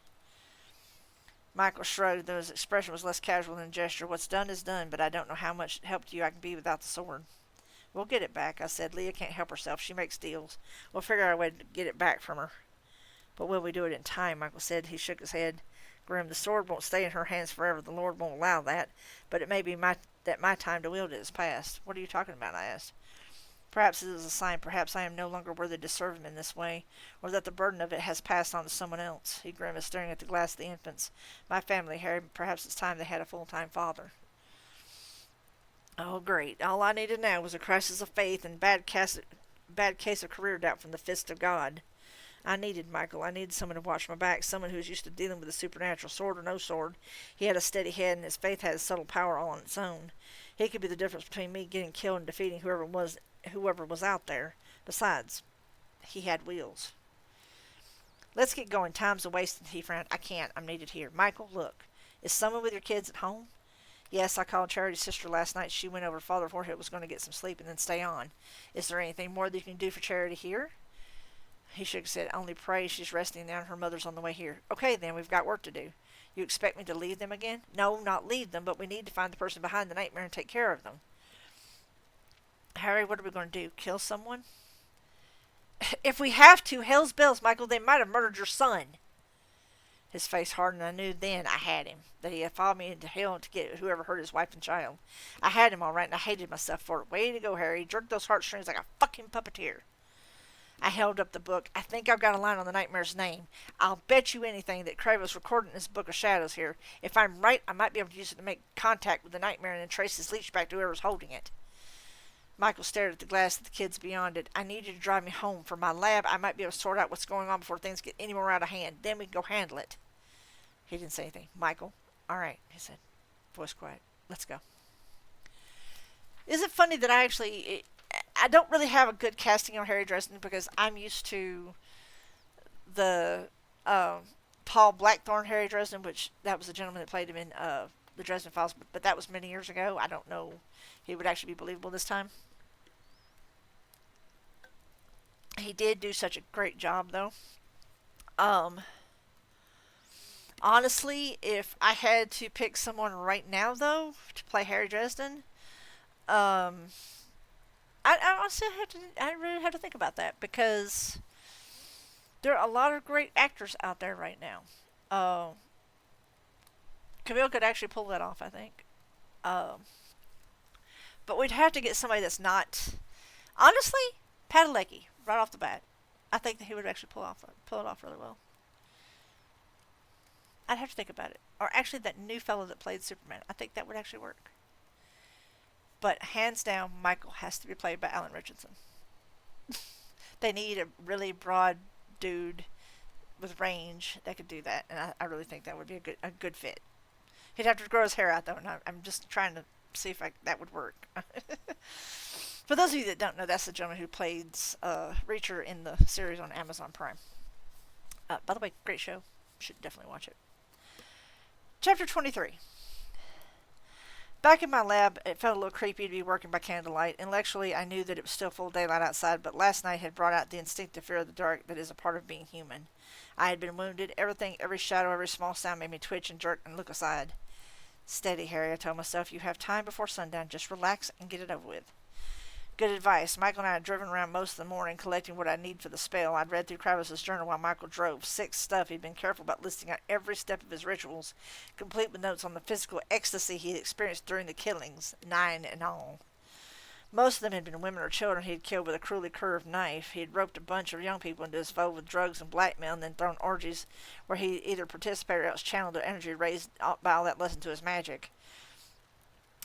Michael shrugged, though his expression was less casual than a gesture. What's done is done, but I don't know how much help to you I can be without the sword. We'll get it back, I said. Leah can't help herself. She makes deals. We'll figure out a way to get it back from her. But will we do it in time? Michael said. He shook his head. Grim, the sword won't stay in her hands forever. The Lord won't allow that. But it may be that my time to wield it is past. What are you talking about? I asked. Perhaps it is a sign. Perhaps I am no longer worthy to serve him in this way, or that the burden of it has passed on to someone else. He grimaced, staring at the glass of the infants. My family, Harry. Perhaps it's time they had a full-time father. Oh, great. All I needed now was a crisis of faith and bad case of career doubt from the fist of God. I needed Michael. I needed someone to watch my back, someone who was used to dealing with the supernatural, sword or no sword. He had a steady head, and his faith had a subtle power all on its own. He could be the difference between me getting killed and defeating whoever was out there. Besides, he had wheels. Let's get going. Time's a wasting, he frowned. I can't. I'm needed here. Michael, look. Is someone with your kids at home? Yes, I called Charity's sister last night. She went over to Father Warhead was going to get some sleep and then stay on. Is there anything more that you can do for Charity here? He shook his head. Only pray she's resting now and her mother's on the way here. Okay, then, we've got work to do. You expect me to leave them again? No, not leave them, but we need to find the person behind the nightmare and take care of them. Harry, what are we going to do? Kill someone? If we have to, hell's bells, Michael, they might have murdered your son. His face hardened, and I knew then I had him, that he had followed me into hell to get whoever hurt his wife and child. I had him all right, and I hated myself for it. Way to go, Harry. Jerked those heartstrings like a fucking puppeteer. I held up the book. I think I've got a line on the nightmare's name. I'll bet you anything that Kravis recorded in his book of shadows here. If I'm right, I might be able to use it to make contact with the nightmare and then trace his leech back to whoever's holding it. Michael stared at the glass of the kids beyond it. I need you to drive me home. For my lab, I might be able to sort out what's going on before things get any more out of hand. Then we can go handle it. He didn't say anything. Michael, all right, he said, voice quiet. Let's go. Is it funny that I don't really have a good casting on Harry Dresden because I'm used to the Paul Blackthorne Harry Dresden, which that was the gentleman that played him in the Dresden Files, but that was many years ago. I don't know he would actually be believable this time. He did do such a great job, though. Um, Honestly, if I had to pick someone right now, though, to play Harry Dresden, um, I honestly I really have to think about that because there are a lot of great actors out there right now. Camille could actually pull that off, I think. Um, but we'd have to get somebody that's not. Honestly, Padalecki, right off the bat. I think that he would actually pull it off really well. I'd have to think about it. Or actually, that new fellow that played Superman. I think that would actually work. But hands down, Michael has to be played by Alan Richardson. They need a really broad dude with range that could do that, and I really think that would be a good fit. He'd have to grow his hair out though, and I'm just trying to see if that would work. For those of you that don't know, that's the gentleman who plays Reacher in the series on Amazon Prime. By the way, great show. Should definitely watch it. Chapter 23. Back in my lab, it felt a little creepy to be working by candlelight. Intellectually, I knew that it was still full daylight outside, but last night had brought out the instinctive fear of the dark that is a part of being human. I had been wounded. Everything, every shadow, every small sound made me twitch and jerk and look aside. Steady, Harry, I told myself. You have time before sundown. Just relax and get it over with. Good advice. Michael and I had driven around most of the morning collecting what I need for the spell. I'd read through Kravis's journal while Michael drove. Sick stuff. He'd been careful about listing out every step of his rituals, complete with notes on the physical ecstasy he had experienced during the killings, 9 in all. Most of them had been women or children he had killed with a cruelly curved knife. He had roped a bunch of young people into his fold with drugs and blackmail and then thrown orgies where he either participated or else channeled their energy raised by all that lesson to his magic.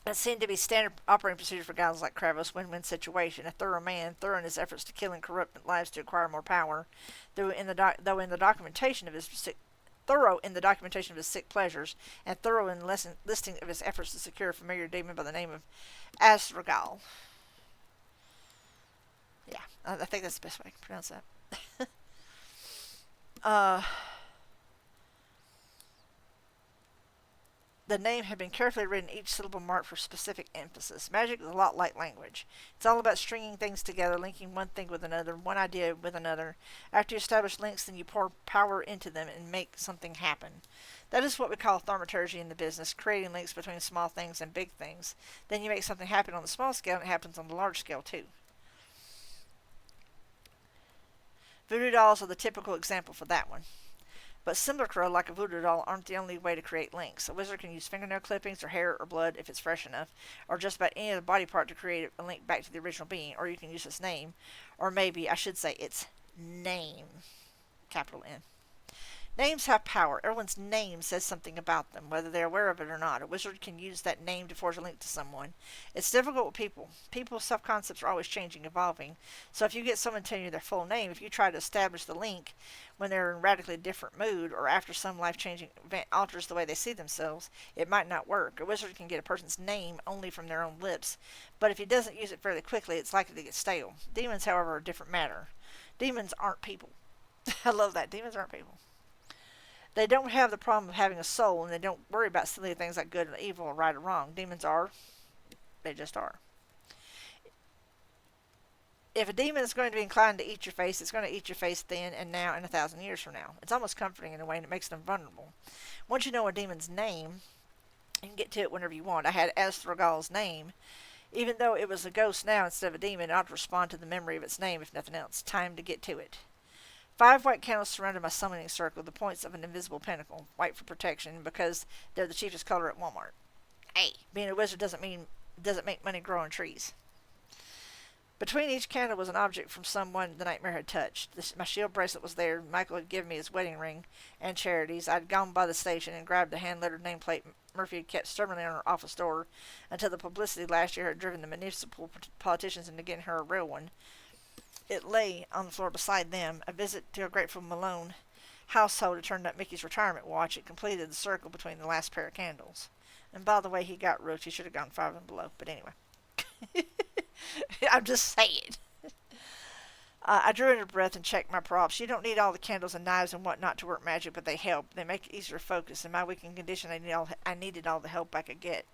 It seemed to be standard operating procedure for guys like Kravis, win-win situation. A thorough man, thorough in his efforts to kill and corrupt lives to acquire more power, though in the documentation of his sick pleasures, and thorough in listing of his efforts to secure a familiar demon by the name of Asragal. Yeah, I think that's the best way I can pronounce that. The name had been carefully written, each syllable marked for specific emphasis. Magic is a lot like language. It's all about stringing things together, linking one thing with another, one idea with another. After you establish links, then you pour power into them and make something happen. That is what we call thaumaturgy in the business, creating links between small things and big things. Then you make something happen on the small scale, and it happens on the large scale, too. Voodoo dolls are the typical example for that one. But Simulacra, like a voodoo doll, aren't the only way to create links. A wizard can use fingernail clippings or hair or blood if it's fresh enough, or just about any other body part to create a link back to the original being, or you can use its name, or maybe, I should say, its name, capital N. Names have power. Everyone's name says something about them, whether they're aware of it or not. A wizard can use that name to forge a link to someone. It's difficult with people. People's self-concepts are always changing, evolving. So if you get someone telling you their full name, if you try to establish the link when they're in a radically different mood or after some life-changing event alters the way they see themselves, it might not work. A wizard can get a person's name only from their own lips, but if he doesn't use it fairly quickly, it's likely to get stale. Demons, however, are a different matter. Demons aren't people. I love that. Demons aren't people. They don't have the problem of having a soul, and they don't worry about silly things like good and evil or right or wrong. Demons are. They just are. If a demon is going to be inclined to eat your face, it's going to eat your face then and now and 1,000 years from now. It's almost comforting in a way, and it makes them vulnerable. Once you know a demon's name, you can get to it whenever you want. I had Asthragal's name. Even though it was a ghost now instead of a demon, it ought to respond to the memory of its name, if nothing else. Time to get to it. 5 white candles surrounded my summoning circle, the points of an invisible pinnacle, white for protection, because they're the cheapest color at Walmart. Hey, being a wizard doesn't make money grow on trees. Between each candle was an object from someone the nightmare had touched. My shield bracelet was there. Michael had given me his wedding ring and charities. I had gone by the station and grabbed the hand-lettered nameplate Murphy had kept stubbornly on her office door until the publicity last year had driven the municipal politicians into getting her a real one. It lay on the floor beside them. A visit to a grateful Malone household had turned up Mickey's retirement watch. It completed the circle between the last pair of candles. And by the way, he got rooked. He should have gone 5 and below. But anyway. I'm just saying. I drew in a breath and checked my props. You don't need all the candles and knives and whatnot to work magic, but they help. They make it easier to focus. In my weakened condition, I needed all the help I could get.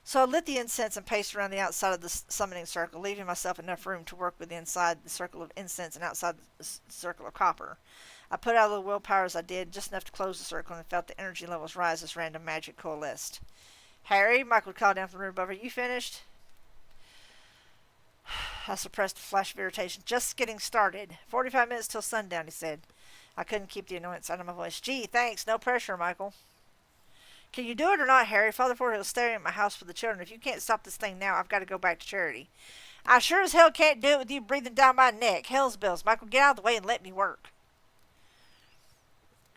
So I lit the incense and paced around the outside of the summoning circle, leaving myself enough room to work with inside the circle of incense and outside the circle of copper. I put out a little willpower as I did, just enough to close the circle, and felt the energy levels rise as random magic coalesced. Harry, Michael called down from the room above her. You finished? I suppressed a flash of irritation. Just getting started. 45 minutes till sundown, he said. I couldn't keep the annoyance out of my voice. Gee, thanks. No pressure, Michael. Can you do it or not, Harry? Father Ford is staring at my house with the children. If you can't stop this thing now, I've got to go back to Charity. I sure as hell can't do it with you breathing down my neck. Hell's bells. Michael, get out of the way and let me work.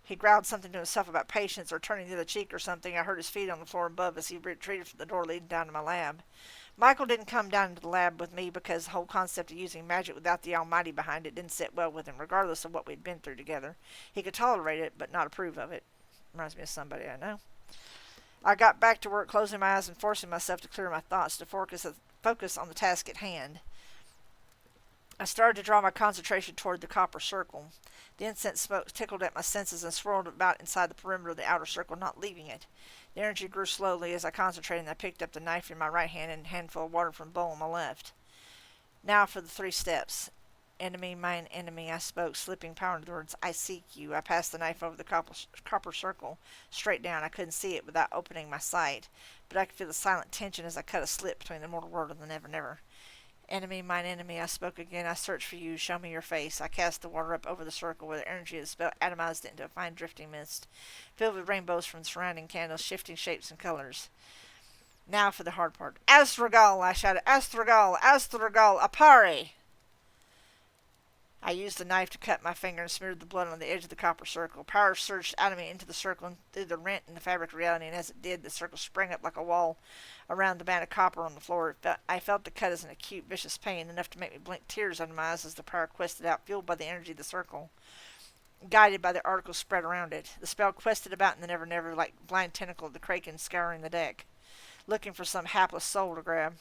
He growled something to himself about patience or turning the other cheek or something. I heard his feet on the floor above as he retreated from the door leading down to my lab. Michael didn't come down to the lab with me because the whole concept of using magic without the Almighty behind it didn't sit well with him, regardless of what we'd been through together. He could tolerate it, but not approve of it. Reminds me of somebody I know. I got back to work, closing my eyes and forcing myself to clear my thoughts, to focus on the task at hand. I started to draw my concentration toward the copper circle. The incense smoke tickled at my senses and swirled about inside the perimeter of the outer circle, not leaving it. The energy grew slowly as I concentrated, and I picked up the knife in my right hand and a handful of water from a bowl in my left. Now for the 3 steps. Enemy, mine enemy, I spoke, slipping power into the words, I seek you. I passed the knife over the copper circle, straight down. I couldn't see it without opening my sight, but I could feel the silent tension as I cut a slit between the mortal world and the never-never. Enemy, mine enemy, I spoke again. I searched for you. Show me your face. I cast the water up over the circle where the energy of the spell atomized it into a fine drifting mist, filled with rainbows from the surrounding candles, shifting shapes and colors. Now for the hard part. Astragal, I shouted. Astragal, Astragal, Apare! I used the knife to cut my finger and smeared the blood on the edge of the copper circle. Power surged out of me into the circle and through the rent in the fabric of reality, and as it did, the circle sprang up like a wall around the band of copper on the floor. I felt the cut as an acute, vicious pain, enough to make me blink tears out of my eyes as the power quested out, fueled by the energy of the circle, guided by the articles spread around it. The spell quested about in the never-never like blind tentacle of the kraken scouring the deck, looking for some hapless soul to grab.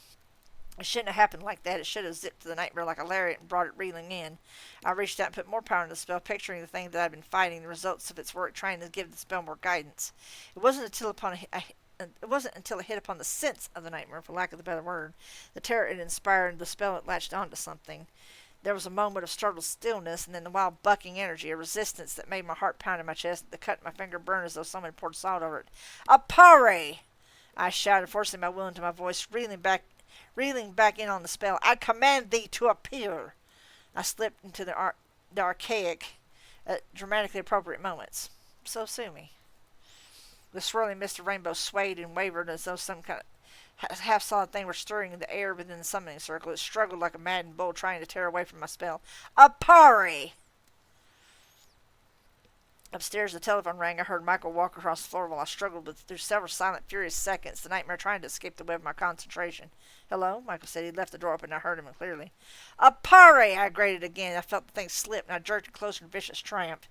It shouldn't have happened like that. It should have zipped to the nightmare like a lariat and brought it reeling in. I reached out and put more power into the spell, picturing the thing that I'd been fighting, the results of its work, trying to give the spell more guidance. It wasn't until it hit upon the sense of the nightmare, for lack of a better word, the terror it inspired, the spell it latched onto something. There was a moment of startled stillness, and then the wild bucking energy, a resistance that made my heart pound in my chest, the cut in my finger burn as though someone had poured salt over it. Apare! I shouted, forcing my will into my voice, reeling back in on the spell. I command thee to appear. I slipped into the archaic, dramatically appropriate moments. So sue me. The swirling mist of rainbow swayed and wavered as though some kind of half-solid thing were stirring in the air within the summoning circle. It struggled like a maddened bull trying to tear away from my spell. Apare! Upstairs, the telephone rang. I heard Michael walk across the floor while I struggled through several silent, furious seconds, the nightmare trying to escape the web of my concentration. Hello? Michael said. He'd left the door open, and I heard him clearly. Apare! I grated again. I felt the thing slip, and I jerked it closer in vicious triumph.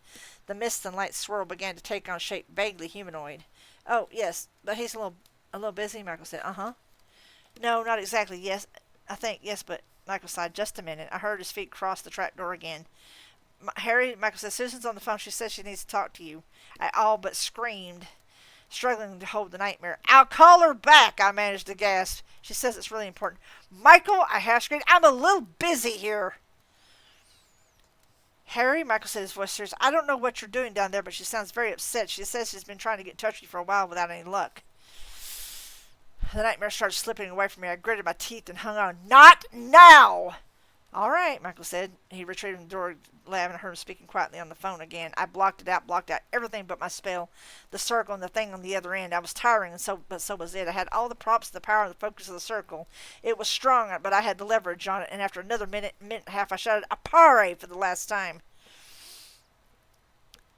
The mist and light swirl began to take on shape vaguely humanoid. Oh, yes, but he's a little busy, Michael said. Uh-huh. No, not exactly. Yes, I think, yes, but Michael sighed. Just a minute. I heard his feet cross the trapdoor again. Harry, Michael said, Susan's on the phone. She says she needs to talk to you. I all but screamed, struggling to hold the nightmare. I'll call her back, I managed to gasp. She says it's really important. Michael, I half screamed, I'm a little busy here. Harry, Michael said, his voice serious. I don't know what you're doing down there, but she sounds very upset. She says she's been trying to get in touch with you for a while without any luck. The nightmare started slipping away from me. I gritted my teeth and hung on. Not now! All right, Michael said. He retreated from the door lab and I heard him speaking quietly on the phone again. I blocked out everything but my spell, the circle and the thing on the other end. I was tiring, but so was it. I had all the props, the power, and the focus of the circle. It was strong, but I had the leverage on it, and after another minute and a half, I shouted, "Appare!" for the last time.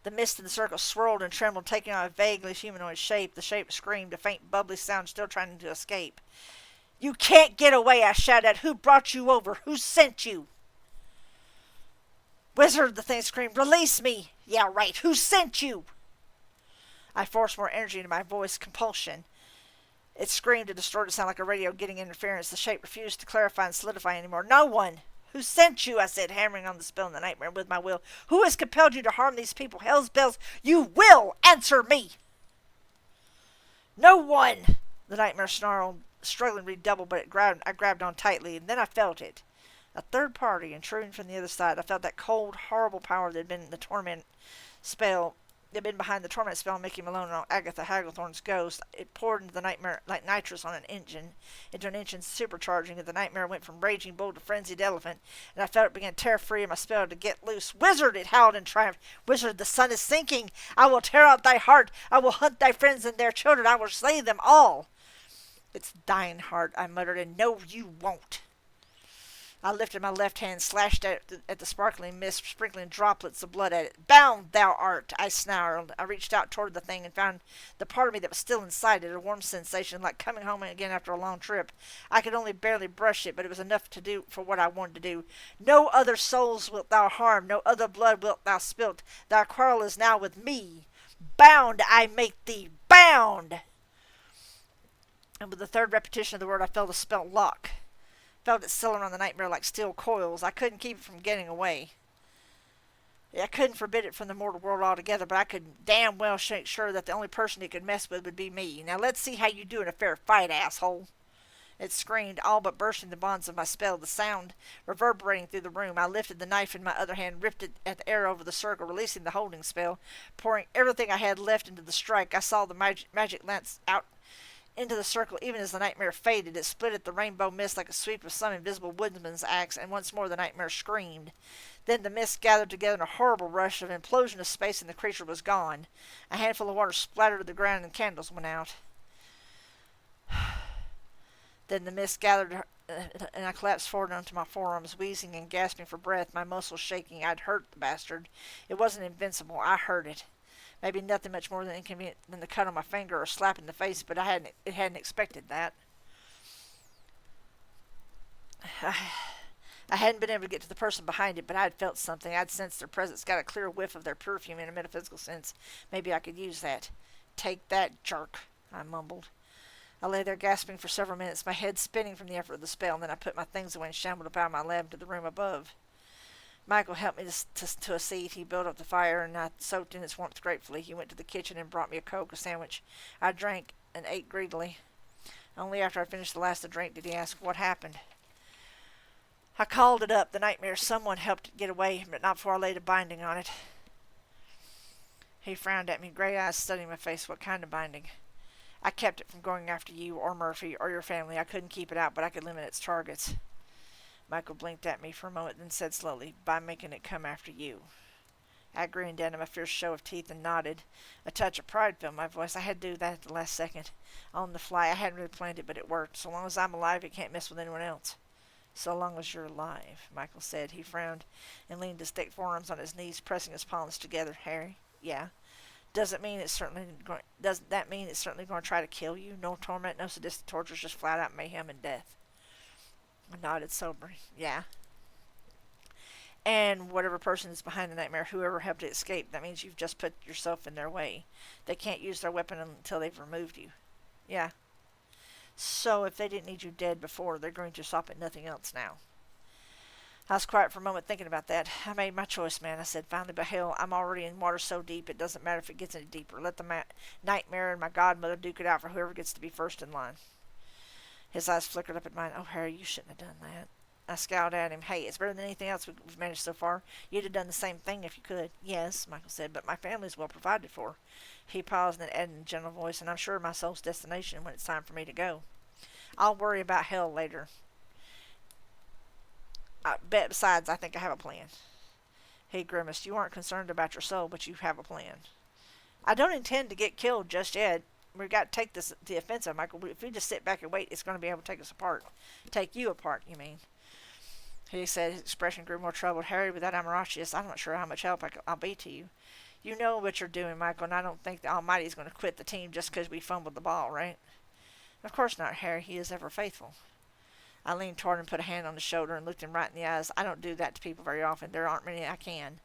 The mist in the circle swirled and trembled, taking on a vaguely humanoid shape. The shape screamed, a faint bubbly sound still trying to escape. "You can't get away," I shouted. "Who brought you over? Who sent you?" "Wizard," the thing screamed. "Release me." "Yeah, right. Who sent you?" I forced more energy into my voice. Compulsion. It screamed and distorted sound like a radio getting interference. The shape refused to clarify and solidify anymore. "No one." "Who sent you?" I said, hammering on the spell in the nightmare with my will. "Who has compelled you to harm these people? Hell's bells, you will answer me." "No one." The nightmare snarled, struggling to redouble, but I grabbed on tightly, and then I felt it. A third party intruding from the other side. I felt that cold, horrible power that had been the torment spell. It had been behind the torment spell, Mickey Malone and Agatha Hagglethorne's ghost. It poured into the nightmare like nitrous on an engine, into an engine supercharging it. The nightmare went from raging bull to frenzied elephant, and I felt it begin to tear free of my spell to get loose. "Wizard!" it howled in triumph. "Wizard, the sun is sinking. I will tear out thy heart. I will hunt thy friends and their children. I will slay them all." "It's thine heart," I muttered, "and no, you won't." I lifted my left hand, slashed at the sparkling mist, sprinkling droplets of blood at it. "Bound thou art," I snarled. I reached out toward the thing and found the part of me that was still inside it, a warm sensation, like coming home again after a long trip. I could only barely brush it, but it was enough to do for what I wanted to do. "No other souls wilt thou harm, no other blood wilt thou spilt. Thy quarrel is now with me. Bound I make thee, bound!" And with the third repetition of the word, I felt the spell lock. Felt it sealing on the nightmare like steel coils. I couldn't keep it from getting away. I couldn't forbid it from the mortal world altogether, but I could damn well make sure that the only person it could mess with would be me. "Now let's see how you do in a fair fight, asshole." It screamed, all but bursting the bonds of my spell, the sound reverberating through the room. I lifted the knife in my other hand, ripped it at the air over the circle, releasing the holding spell, pouring everything I had left into the strike. I saw the magic lance out into the circle. Even as the nightmare faded, it split at the rainbow mist like a sweep of some invisible woodman's axe, and once more the nightmare screamed. Then the mist gathered together in a horrible rush of implosion of space, and the creature was gone. A handful of water splattered to the ground, and candles went out. Then the mist gathered, and I collapsed forward onto my forearms, wheezing and gasping for breath, my muscles shaking. I'd hurt the bastard. It wasn't invincible. I hurt it. Maybe nothing much more than inconvenient than the cut on my finger or a slap in the face, but it hadn't expected that. I hadn't been able to get to the person behind it, but I had felt something. I'd sensed their presence, got a clear whiff of their perfume in a metaphysical sense. Maybe I could use that. "Take that, jerk," I mumbled. I lay there gasping for several minutes, my head spinning from the effort of the spell, and then I put my things away and shambled up out of my lab to the room above. Michael helped me to a seat. He built up the fire, and I soaked in its warmth gratefully. He went to the kitchen and brought me a Coke, a sandwich. I drank and ate greedily. Only after I finished the last of the drink did he ask what happened. I called it up. The nightmare. Someone helped it get away, but not before I laid a binding on it. He frowned at me, gray eyes studying my face. "What kind of binding?" "I kept it from going after you or Murphy or your family. I couldn't keep it out, but I could limit its targets." Michael blinked at me for a moment, then said slowly, "By making it come after you." I grinned down at my fierce show of teeth and nodded. A touch of pride filled my voice. I had to do that at the last second. On the fly. I hadn't really planned it, but it worked. "So long as I'm alive, it can't mess with anyone else." "So long as you're alive," Michael said. He frowned and leaned his thick forearms on his knees, pressing his palms together. "Harry?" "Yeah." Doesn't that mean it's certainly going to try to kill you? No torment, no sadistic tortures, just flat out mayhem and death." I nodded sobering. "Yeah." "And whatever person is behind the nightmare, whoever helped it escape, that means you've just put yourself in their way. They can't use their weapon until they've removed you." "Yeah." "So if they didn't need you dead before, they're going to stop at nothing else now." I was quiet for a moment thinking about that. "I made my choice, man," I said finally, "but hell, I'm already in water so deep it doesn't matter if it gets any deeper. Let the nightmare and my godmother duke it out for whoever gets to be first in line." His eyes flickered up at mine. "Oh, Harry, you shouldn't have done that." I scowled at him. "Hey, it's better than anything else we've managed so far. You'd have done the same thing if you could." "Yes," Michael said, "but my family's well provided for." He paused and added in a gentle voice, "and I'm sure of my soul's destination when it's time for me to go. I'll worry about hell later." Besides, I think I have a plan. He grimaced. You aren't concerned about your soul, but you have a plan. I don't intend to get killed just yet. We've got to take this the offensive, Michael. If we just sit back and wait, it's going to be able to take us apart. Take you apart, you mean? He said. His expression grew more troubled. Harry, without Amarachius, I'm not sure how much help I'll be to you. You know what you're doing, Michael, and I don't think the Almighty is going to quit the team just because we fumbled the ball, right? Of course not, Harry. He is ever faithful. I leaned toward him and put a hand on his shoulder and looked him right in the eyes. I don't do that to people very often. There aren't many I can.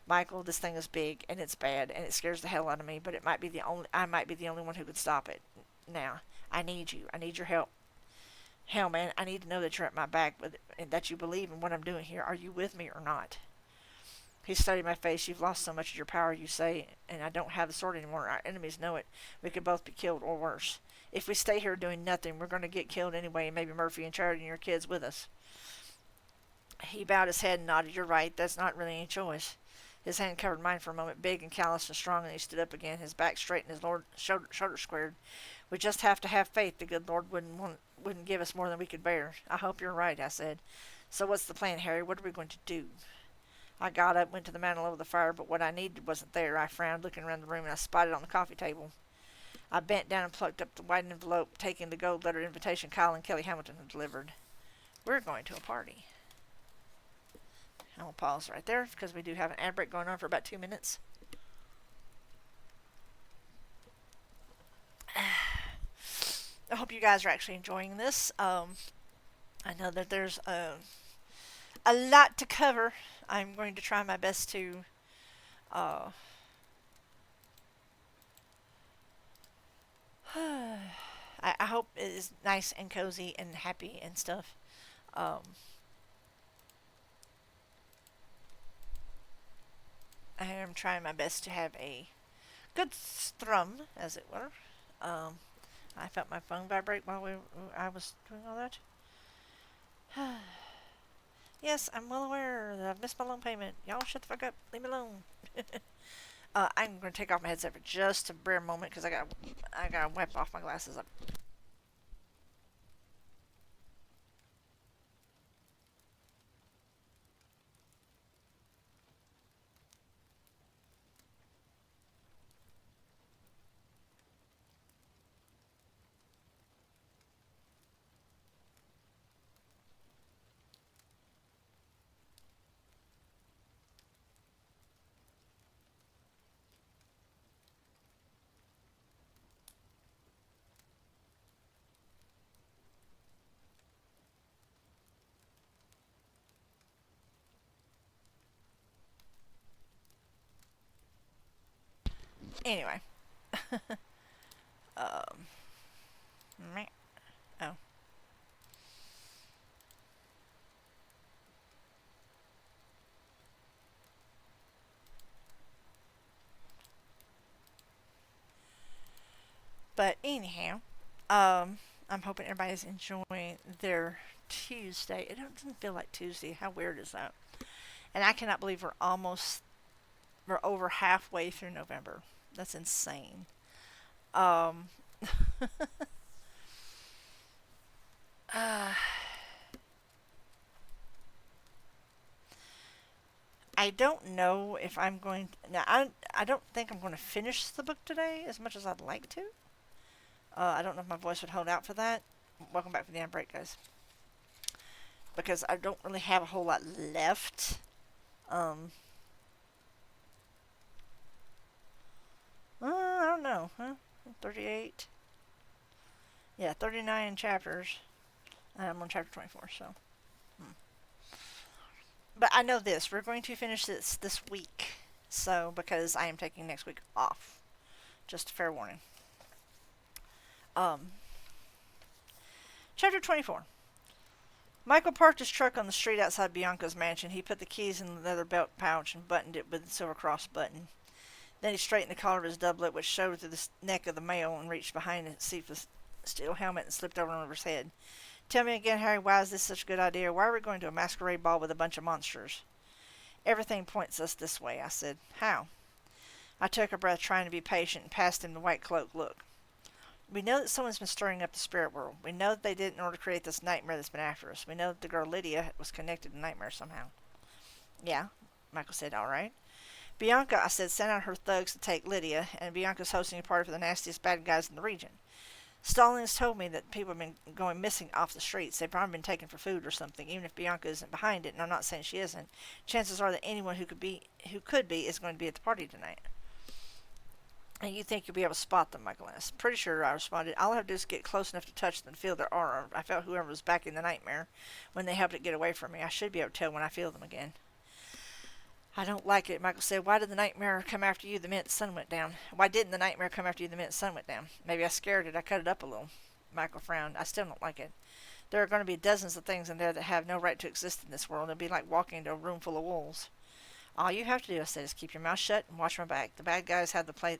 Michael, this thing is big and it's bad and it scares the hell out of me, but I might be the only one who could stop it. Now, I need you. I need your help. Hell, man, I need to know that you're at my back, and that you believe in what I'm doing here. Are you with me or not? He studied my face. You've lost so much of your power, you say, and I don't have the sword anymore. Our enemies know it. We could both be killed or worse. If we stay here doing nothing, we're going to get killed anyway, and maybe Murphy and Charity and your kids with us. He bowed his head and nodded. You're right. That's not really any choice. His hand covered mine for a moment, big and callous and strong, and he stood up again, his back straight and his shoulder squared. We just have to have faith. The good Lord wouldn't give us more than we could bear. I hope you're right, I said. So what's the plan, Harry? What are we going to do? I got up, went to the mantel over the fire, but what I needed wasn't there. I frowned, looking around the room, and I spotted it on the coffee table. I bent down and plucked up the white envelope, taking the gold-lettered invitation Kyle and Kelly Hamilton had delivered. We're going to a party. I'll pause right there because we do have an ad break going on for about 2 minutes. I hope you guys are actually enjoying this. I know that there's a lot to cover. I'm going to try my best to I hope it is nice and cozy and happy and stuff. I am trying my best to have a good strum, as it were. I felt my phone vibrate while I was doing all that. Yes, I'm well aware that I've missed my loan payment. Y'all shut the fuck up. Leave me alone. I'm going to take off my headset for just a bare moment because I gotta wipe off my glasses. Anyway. um. Oh. But anyhow, I'm hoping everybody's enjoying their Tuesday. It doesn't feel like Tuesday. How weird is that? And I cannot believe we're over halfway through November. That's insane. Um, uh, I don't know if I'm going to, now I don't think I'm going to finish the book today as much as I'd like to. I don't know if my voice would hold out for that. Welcome back to the break, guys. Because I don't really have a whole lot left. I don't know, huh? 38. Yeah, 39 chapters. I'm on chapter 24, so. But I know this. We're going to finish this week. So, because I am taking next week off. Just a fair warning. Chapter 24. Michael parked his truck on the street outside Bianca's mansion. He put the keys in the leather belt pouch and buttoned it with the silver cross button. Then he straightened the collar of his doublet, which showed through the neck of the mail, and reached behind the seat of the steel helmet and slipped over his head. Tell me again, Harry, why is this such a good idea? Why are we going to a masquerade ball with a bunch of monsters? Everything points us this way, I said. How? I took a breath, trying to be patient, and passed him the white cloak look. We know that someone's been stirring up the spirit world. We know that they did it in order to create this nightmare that's been after us. We know that the girl Lydia was connected to the nightmare somehow. Yeah, Michael said, all right. Bianca, I said, sent out her thugs to take Lydia, and Bianca's hosting a party for the nastiest bad guys in the region. Stalin has told me that people have been going missing off the streets. They've probably been taken for food or something. Even if Bianca isn't behind it, and I'm not saying she isn't, chances are that anyone who could be is going to be at the party tonight. And you think you'll be able to spot them, Michael asked. Pretty sure, I responded. All I have to do is get close enough to touch them and feel their aura. I felt whoever was back in the nightmare when they helped it get away from me. I should be able to tell when I feel them again. I don't like it, Michael said. Why did the nightmare come after you the minute the sun went down? Why didn't the nightmare come after you the minute the sun went down? Maybe I scared it. I cut it up a little. Michael frowned. I still don't like it. There are going to be dozens of things in there that have no right to exist in this world. It'll be like walking into a room full of wolves. All you have to do, I said, is keep your mouth shut and watch my back. The bad guys have to play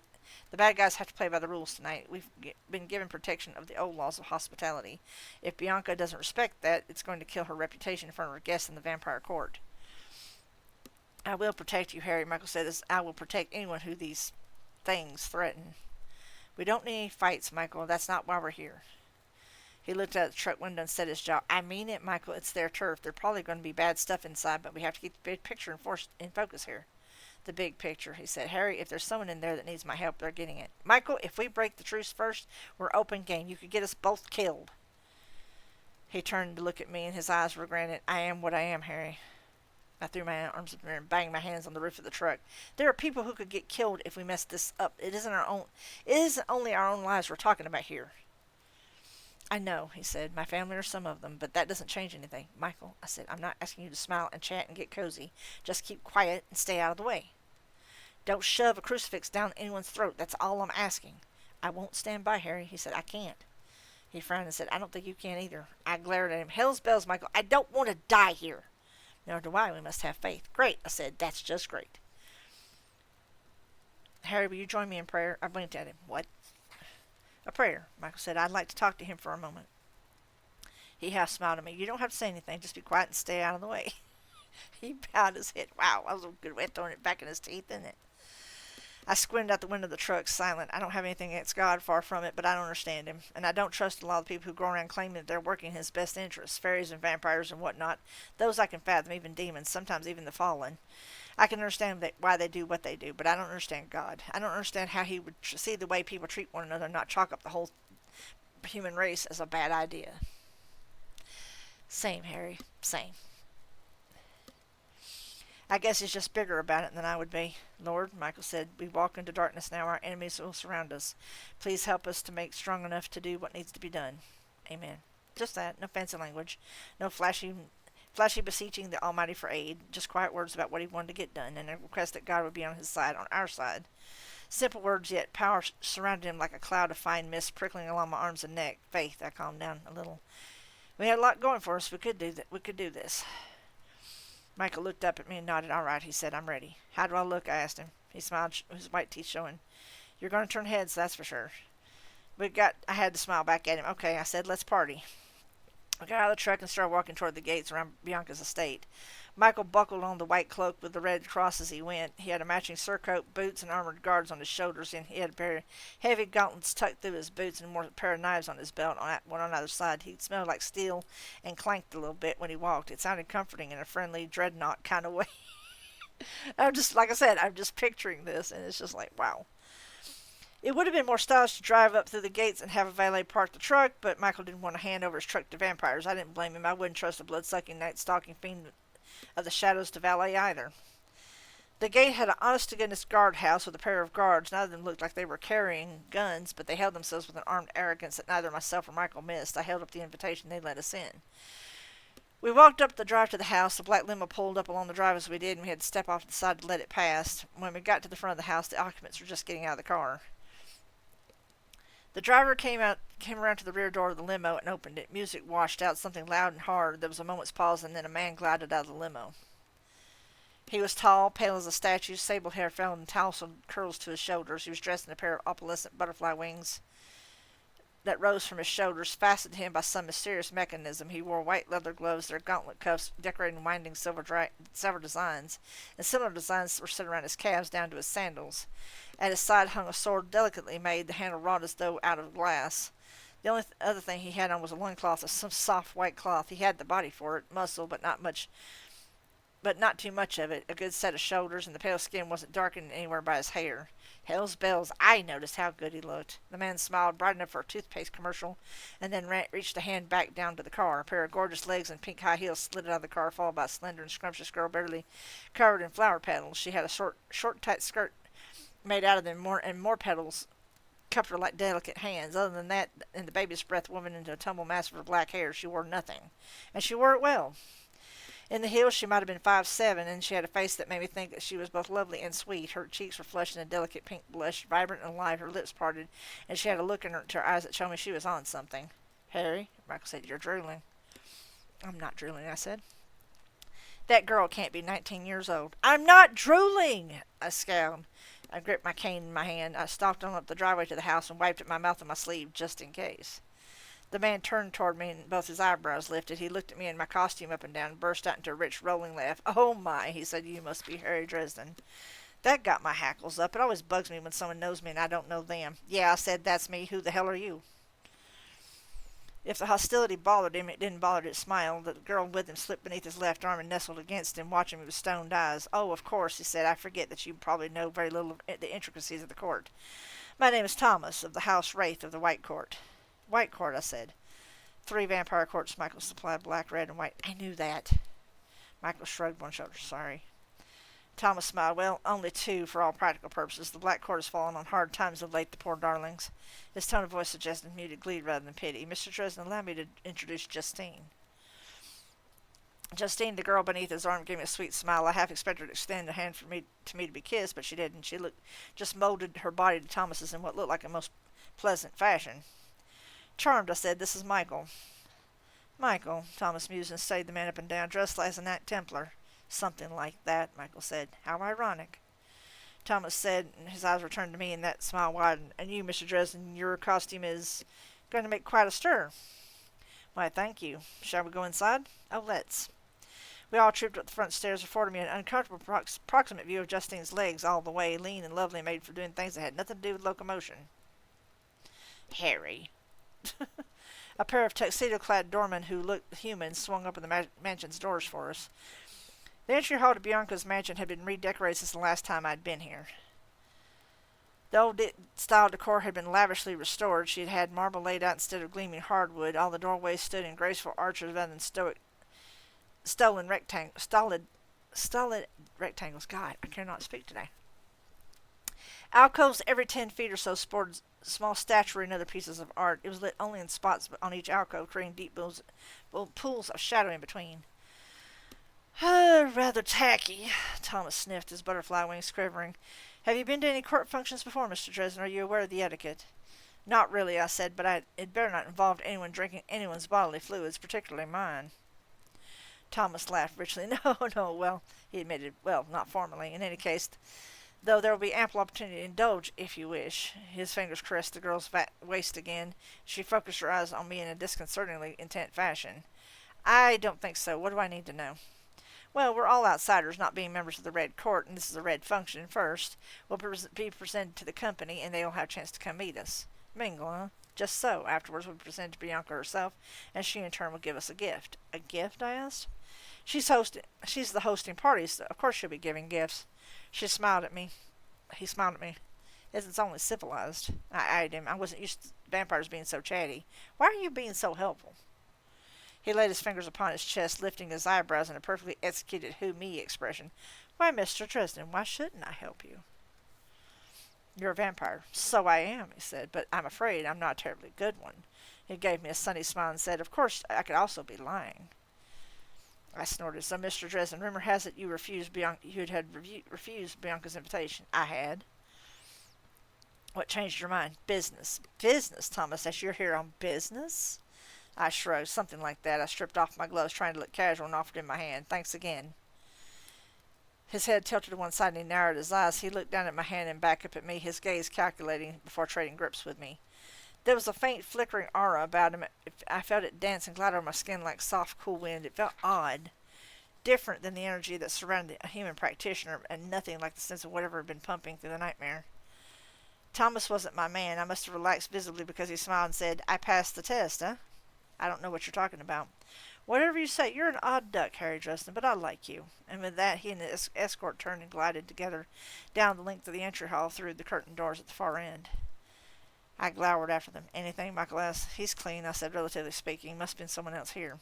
by the rules tonight. We've been given protection of the old laws of hospitality. If Bianca doesn't respect that, it's going to kill her reputation in front of her guests in the vampire court. I will protect you, Harry, Michael said, as I will protect anyone who these things threaten. We don't need any fights, Michael. That's not why we're here. He looked out the truck window and set his jaw. I mean it, Michael. It's their turf. There's probably going to be bad stuff inside, but we have to keep the big picture in focus here. The big picture, he said. Harry, if there's someone in there that needs my help, they're getting it. Michael, if we break the truce first, we're open game. You could get us both killed. He turned to look at me, and his eyes were granted. I am what I am, Harry. I threw my arms up in the air and banged my hands on the roof of the truck. There are people who could get killed if we mess this up. It isn't only our own lives we're talking about here. I know, he said. My family are some of them, but that doesn't change anything. Michael, I said, I'm not asking you to smile and chat and get cozy. Just keep quiet and stay out of the way. Don't shove a crucifix down anyone's throat. That's all I'm asking. I won't stand by, Harry. He said, I can't. He frowned and said, I don't think you can either. I glared at him. Hell's bells, Michael. I don't want to die here. Nor do I. We must have faith. Great, I said. That's just great. Harry, will you join me in prayer? I blinked at him. What? A prayer, Michael said. I'd like to talk to him for a moment. He half smiled at me. You don't have to say anything. Just be quiet and stay out of the way. He bowed his head. Wow, that was a good way of throwing it back in his teeth, isn't it? I squinted out the window of the truck, silent. I don't have anything against God, far from it, but I don't understand him. And I don't trust a lot of people who go around claiming that they're working in his best interests. Fairies and vampires and whatnot. Those I can fathom, even demons, sometimes even the fallen. I can understand why they do what they do, but I don't understand God. I don't understand how he would see the way people treat one another and not chalk up the whole human race as a bad idea. Same, Harry. Same. I guess he's just bigger about it than I would be. Lord, Michael said, we walk into darkness now. Our enemies will surround us. Please help us to make strong enough to do what needs to be done. Amen. Just that. No fancy language. No flashy beseeching the Almighty for aid. Just quiet words about what he wanted to get done, and a request that God would be on his side, on our side. Simple words, yet power surrounded him like a cloud of fine mist prickling along my arms and neck. Faith, I calmed down a little. We had a lot going for us. We could do this. Michael looked up at me and nodded. All right, he said, I'm ready. How do I look? I asked him. He smiled, his white teeth showing. You're going to turn heads, that's for sure. I had to smile back at him. Okay, I said, let's party. I got out of the truck and started walking toward the gates around Bianca's estate. Michael buckled on the white cloak with the red cross as he went. He had a matching surcoat, boots, and armored guards on his shoulders, and he had a pair of heavy gauntlets tucked through his boots and a pair of knives on his belt, one on either side. He smelled like steel and clanked a little bit when he walked. It sounded comforting in a friendly, dreadnought kind of way. I'm just picturing this, and it's just like, wow. It would have been more stylish to drive up through the gates and have a valet park the truck, but Michael didn't want to hand over his truck to vampires. I didn't blame him. I wouldn't trust a blood-sucking, night-stalking fiend of the shadows to valet either. The gate had an honest-to-goodness guardhouse with a pair of guards. None of them looked like they were carrying guns, but they held themselves with an armed arrogance that neither myself or Michael missed. I held up the invitation. They let us in. We walked up the drive to the house. The black limo pulled up along the drive as we did, and we had to step off to the side to let it pass. When we got to the front of the house, the occupants were just getting out of the car. The driver came around to the rear door of the limo and opened it. Music washed out, something loud and hard. There was a moment's pause, and then a man glided out of the limo. He was tall, pale as a statue. Sable hair fell in tousled curls to his shoulders. He was dressed in a pair of opalescent butterfly wings. that rose from his shoulders, fastened to him by some mysterious mechanism. He wore white leather gloves, their gauntlet cuffs decorated in winding silver designs, and similar designs were set around his calves down to his sandals. At his side hung a sword delicately made, the handle wrought as though out of glass. The only other thing he had on was a loincloth of some soft white cloth. He had the body for it, muscle, but not too much of it, a good set of shoulders, and the pale skin wasn't darkened anywhere by his hair. Hell's bells, I noticed how good he looked. The man smiled, bright enough for a toothpaste commercial, and then reached a hand back down to the car. A pair of gorgeous legs and pink high heels slid out of the car, followed by a slender and scrumptious girl barely covered in flower petals. She had a short, tight skirt made out of them, and more petals cupped her like delicate hands. Other than that, and the baby's breath woven into a tumbled mass of her black hair, she wore nothing. And she wore it well. In the hills she might have been 5'7", and she had a face that made me think that she was both lovely and sweet. Her cheeks were flushed in a delicate pink blush, vibrant and alive, her lips parted, and she had a look in her eyes that showed me she was on something. Harry, Michael said, you're drooling. I'm not drooling, I said. That girl can't be 19 years old. I'm not drooling, I scowled. I gripped my cane in my hand. I stalked on up the driveway to the house and wiped at my mouth with my sleeve, just in case. The man turned toward me, and both his eyebrows lifted. He looked at me and my costume up and down, and burst out into a rich, rolling laugh. Oh, my, he said, you must be Harry Dresden. That got my hackles up. It always bugs me when someone knows me and I don't know them. Yeah, I said, that's me. Who the hell are you? If the hostility bothered him, it didn't bother his smile. The girl with him slipped beneath his left arm and nestled against him, watching me with stoned eyes. Oh, of course, he said. I forget that you probably know very little of the intricacies of the court. My name is Thomas, of the House Wraith of the White Court. White Court, I said. 3 vampire courts, Michael supplied, black, red, and white. I knew that. Michael shrugged one shoulder. Sorry. Thomas smiled. Well, only 2 for all practical purposes. The Black Court has fallen on hard times of late, the poor darlings. His tone of voice suggested muted glee rather than pity. Mr. Dresden, allow me to introduce Justine. Justine, the girl beneath his arm, gave me a sweet smile. I half expected her to extend a hand to me to be kissed, but she didn't. She just molded her body to Thomas's in what looked like a most pleasant fashion. Charmed, I said. This is Michael. Michael, Thomas mused and studied the man up and down, dressed as a Knight Templar. Something like that, Michael said. How ironic. Thomas said, and his eyes returned to me, and that smile widened. And you, Mr. Dresden, your costume is going to make quite a stir. Why, thank you. Shall we go inside? Oh, let's. We all trooped up the front stairs, affording me an uncomfortable proximate view of Justine's legs all the way, lean and lovely, made for doing things that had nothing to do with locomotion. Harry. A pair of tuxedo-clad doormen who looked human swung open the mansion's doors for us. The entry hall to Bianca's mansion had been redecorated since the last time I'd been here. The old style decor had been lavishly restored. She had had marble laid out instead of gleaming hardwood. All the doorways stood in graceful arches rather than stolid rectangles. God, I cannot speak today. Alcoves every 10 feet or so sported small statuary and other pieces of art. It was lit only in spots on each alcove, creating deep pools of shadow in between. Rather tacky, Thomas sniffed, his butterfly wings quivering. Have you been to any court functions before, Mr. Dresden? Are you aware of the etiquette? Not really, I said, but it better not involve anyone drinking anyone's bodily fluids, particularly mine. Thomas laughed richly. No, well, he admitted, well, not formally. In any case, though there will be ample opportunity to indulge, if you wish. His fingers caressed the girl's waist again. She focused her eyes on me in a disconcertingly intent fashion. I don't think so. What do I need to know? Well, we're all outsiders, not being members of the Red Court, and this is a Red function. First, we'll be presented to the company, and they'll have a chance to come meet us. Mingle, huh? Just so. Afterwards, we'll be presented to Bianca herself, and she in turn will give us a gift. A gift? I asked. She's the hosting party, so of course she'll be giving gifts. She smiled at me. He smiled at me. It's only civilized. I eyed him. I wasn't used to vampires being so chatty. Why are you being so helpful? He laid his fingers upon his chest, lifting his eyebrows in a perfectly executed who-me expression. Why, Mr. Dresden, why shouldn't I help you? You're a vampire. So I am, he said, but I'm afraid I'm not a terribly good one. He gave me a sunny smile and said, of course, I could also be lying. I snorted. So, Mr. Dresden, rumor has it you had refused Bianca's invitation. I had. What changed your mind? Business. Business, Thomas, as you're here on business? I shrugged. Something like that. I stripped off my gloves, trying to look casual, and offered him my hand. Thanks again. His head tilted to one side, and he narrowed his eyes. He looked down at my hand and back up at me, his gaze calculating before trading grips with me. There was a faint flickering aura about him. I felt it dance and glide over my skin like soft, cool wind. It felt odd, different than the energy that surrounded a human practitioner, and nothing like the sense of whatever had been pumping through the nightmare. Thomas wasn't my man. I must have relaxed visibly because he smiled and said, I passed the test, huh? I don't know what you're talking about. Whatever you say, you're an odd duck, Harry Justin, but I like you. And with that, he and the escort turned and glided together down the length of the entry hall through the curtained doors at the far end. I glowered after them. Anything? Michael asked. He's clean, I said, relatively speaking. Must have been someone else here.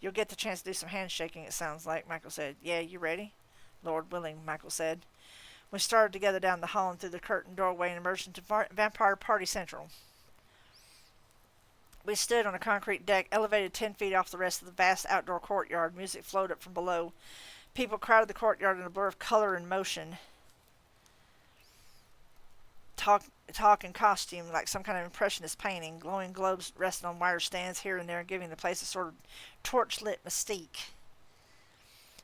You'll get the chance to do some handshaking, it sounds like, Michael said. Yeah, you ready? Lord willing, Michael said. We started together down the hall and through the curtained doorway and emerged into Vampire Party Central. We stood on a concrete deck, elevated 10 feet off the rest of the vast outdoor courtyard. Music flowed up from below. People crowded the courtyard in a blur of color and motion. Talk and costume like some kind of impressionist painting. Glowing globes rested on wire stands here and there, giving the place a sort of torch-lit mystique.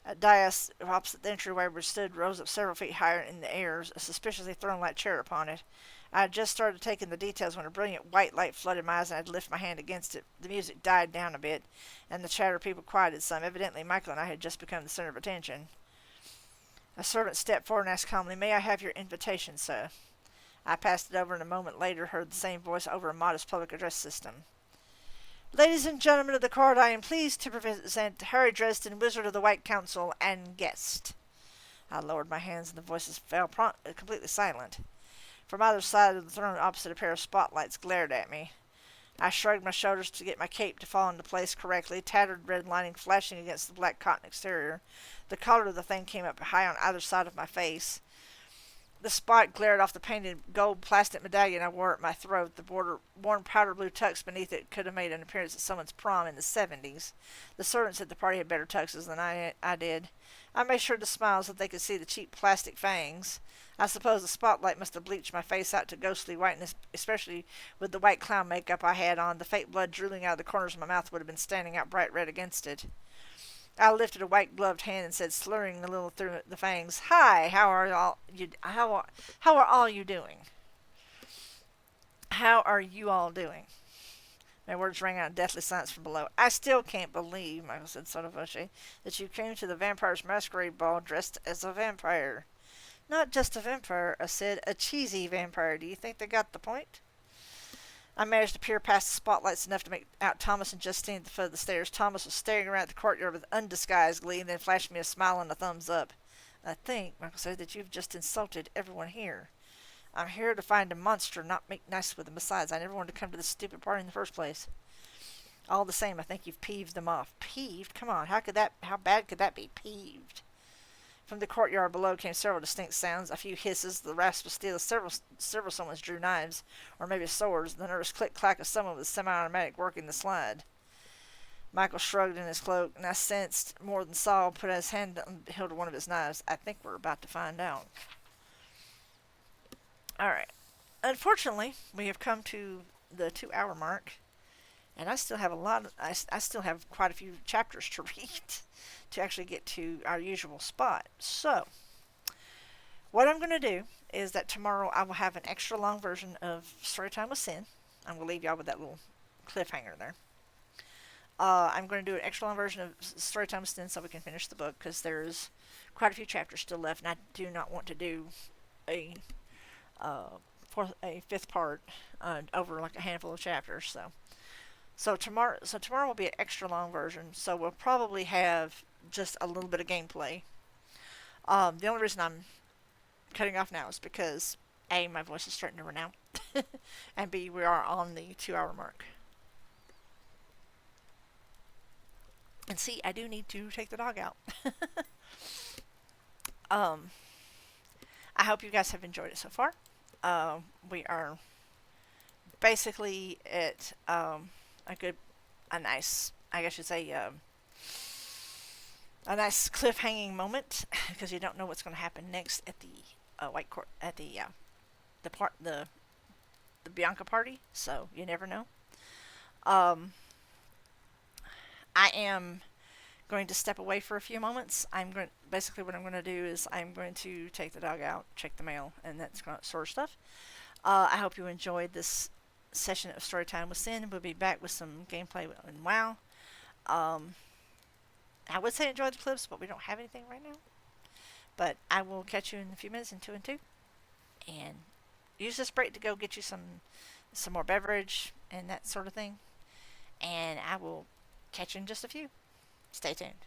A dais opposite the entryway where we stood rose up several feet higher in the air, a suspiciously throne-like chair upon it. I had just started taking the details when a brilliant white light flooded my eyes and I had to lift my hand against it. The music died down a bit, and the chatter of people quieted some. Evidently, Michael and I had just become the center of attention. A servant stepped forward and asked calmly, May I have your invitation, sir? I passed it over and a moment later heard the same voice over a modest public address system. Ladies and gentlemen of the court, I am pleased to present Harry Dresden, Wizard of the White Council, and guest. I lowered my hands and the voices fell completely silent. From either side of the throne opposite a pair of spotlights glared at me. I shrugged my shoulders to get my cape to fall into place correctly, tattered red lining flashing against the black cotton exterior. The collar of the thing came up high on either side of my face. The spot glared off the painted gold plastic medallion I wore at my throat. The worn powder blue tux beneath it could have made an appearance at someone's prom in the 70s. The servants at the party had better tuxes than I did. I made sure to smile so that they could see the cheap plastic fangs. I suppose the spotlight must have bleached my face out to ghostly whiteness, especially with the white clown makeup I had on. The fake blood drooling out of the corners of my mouth would have been standing out bright red against it. I lifted a white-gloved hand and said, slurring a little through the fangs, Hi, how are all you doing? How are you all doing? My words rang out in deathly silence from below. I still can't believe, Michael said sotto voce, that you came to the vampire's masquerade ball dressed as a vampire. Not just a vampire, I said, a cheesy vampire. Do you think they got the point? I managed to peer past the spotlights enough to make out Thomas and Justine at the foot of the stairs. Thomas was staring around the courtyard with undisguised glee and then flashed me a smile and a thumbs up. I think, Michael said, that you've just insulted everyone here. I'm here to find a monster, not make nice with him. Besides, I never wanted to come to this stupid party in the first place. All the same, I think you've peeved them off. Peeved? Come on, how bad could that be? Peeved. From the courtyard below came several distinct sounds, a few hisses, the rasp of steel, several someone's drew knives, or maybe swords, the nervous click-clack of someone with semi-automatic working the slide. Michael shrugged in his cloak, and I sensed, more than saw, put his hand on the hilt of one of his knives. I think we're about to find out. Alright. Unfortunately, we have come to the 2-hour mark, and I still have I still have quite a few chapters to read to actually get to our usual spot. So, what I'm going to do is that tomorrow I will have an extra long version of Storytime with Sin. I'm going to leave y'all with that little cliffhanger there. I'm going to do an extra long version of Storytime with Sin so we can finish the book, because there's quite a few chapters still left, and I do not want to do a fifth part over like a handful of chapters. So tomorrow will be an extra long version. So we'll probably have just a little bit of gameplay. The only reason I'm cutting off now is because A, my voice is starting to run out, and B, we are on the 2-hour mark. And C, I do need to take the dog out. I hope you guys have enjoyed it so far. We are basically at a nice cliffhanging moment, because you don't know what's going to happen next at the White Court, at the Bianca party. So you never know. I am going to step away for a few moments. Basically what I'm going to do is I'm going to take the dog out, check the mail, and that sort of stuff. I hope you enjoyed this session of Storytime with Sin. We'll be back with some gameplay in WoW. Um, I would say enjoy the clips, but we don't have anything right now. But I will catch you in a few minutes in 2 and 2. And use this break to go get you some more beverage and that sort of thing. And I will catch you in just a few. Stay tuned.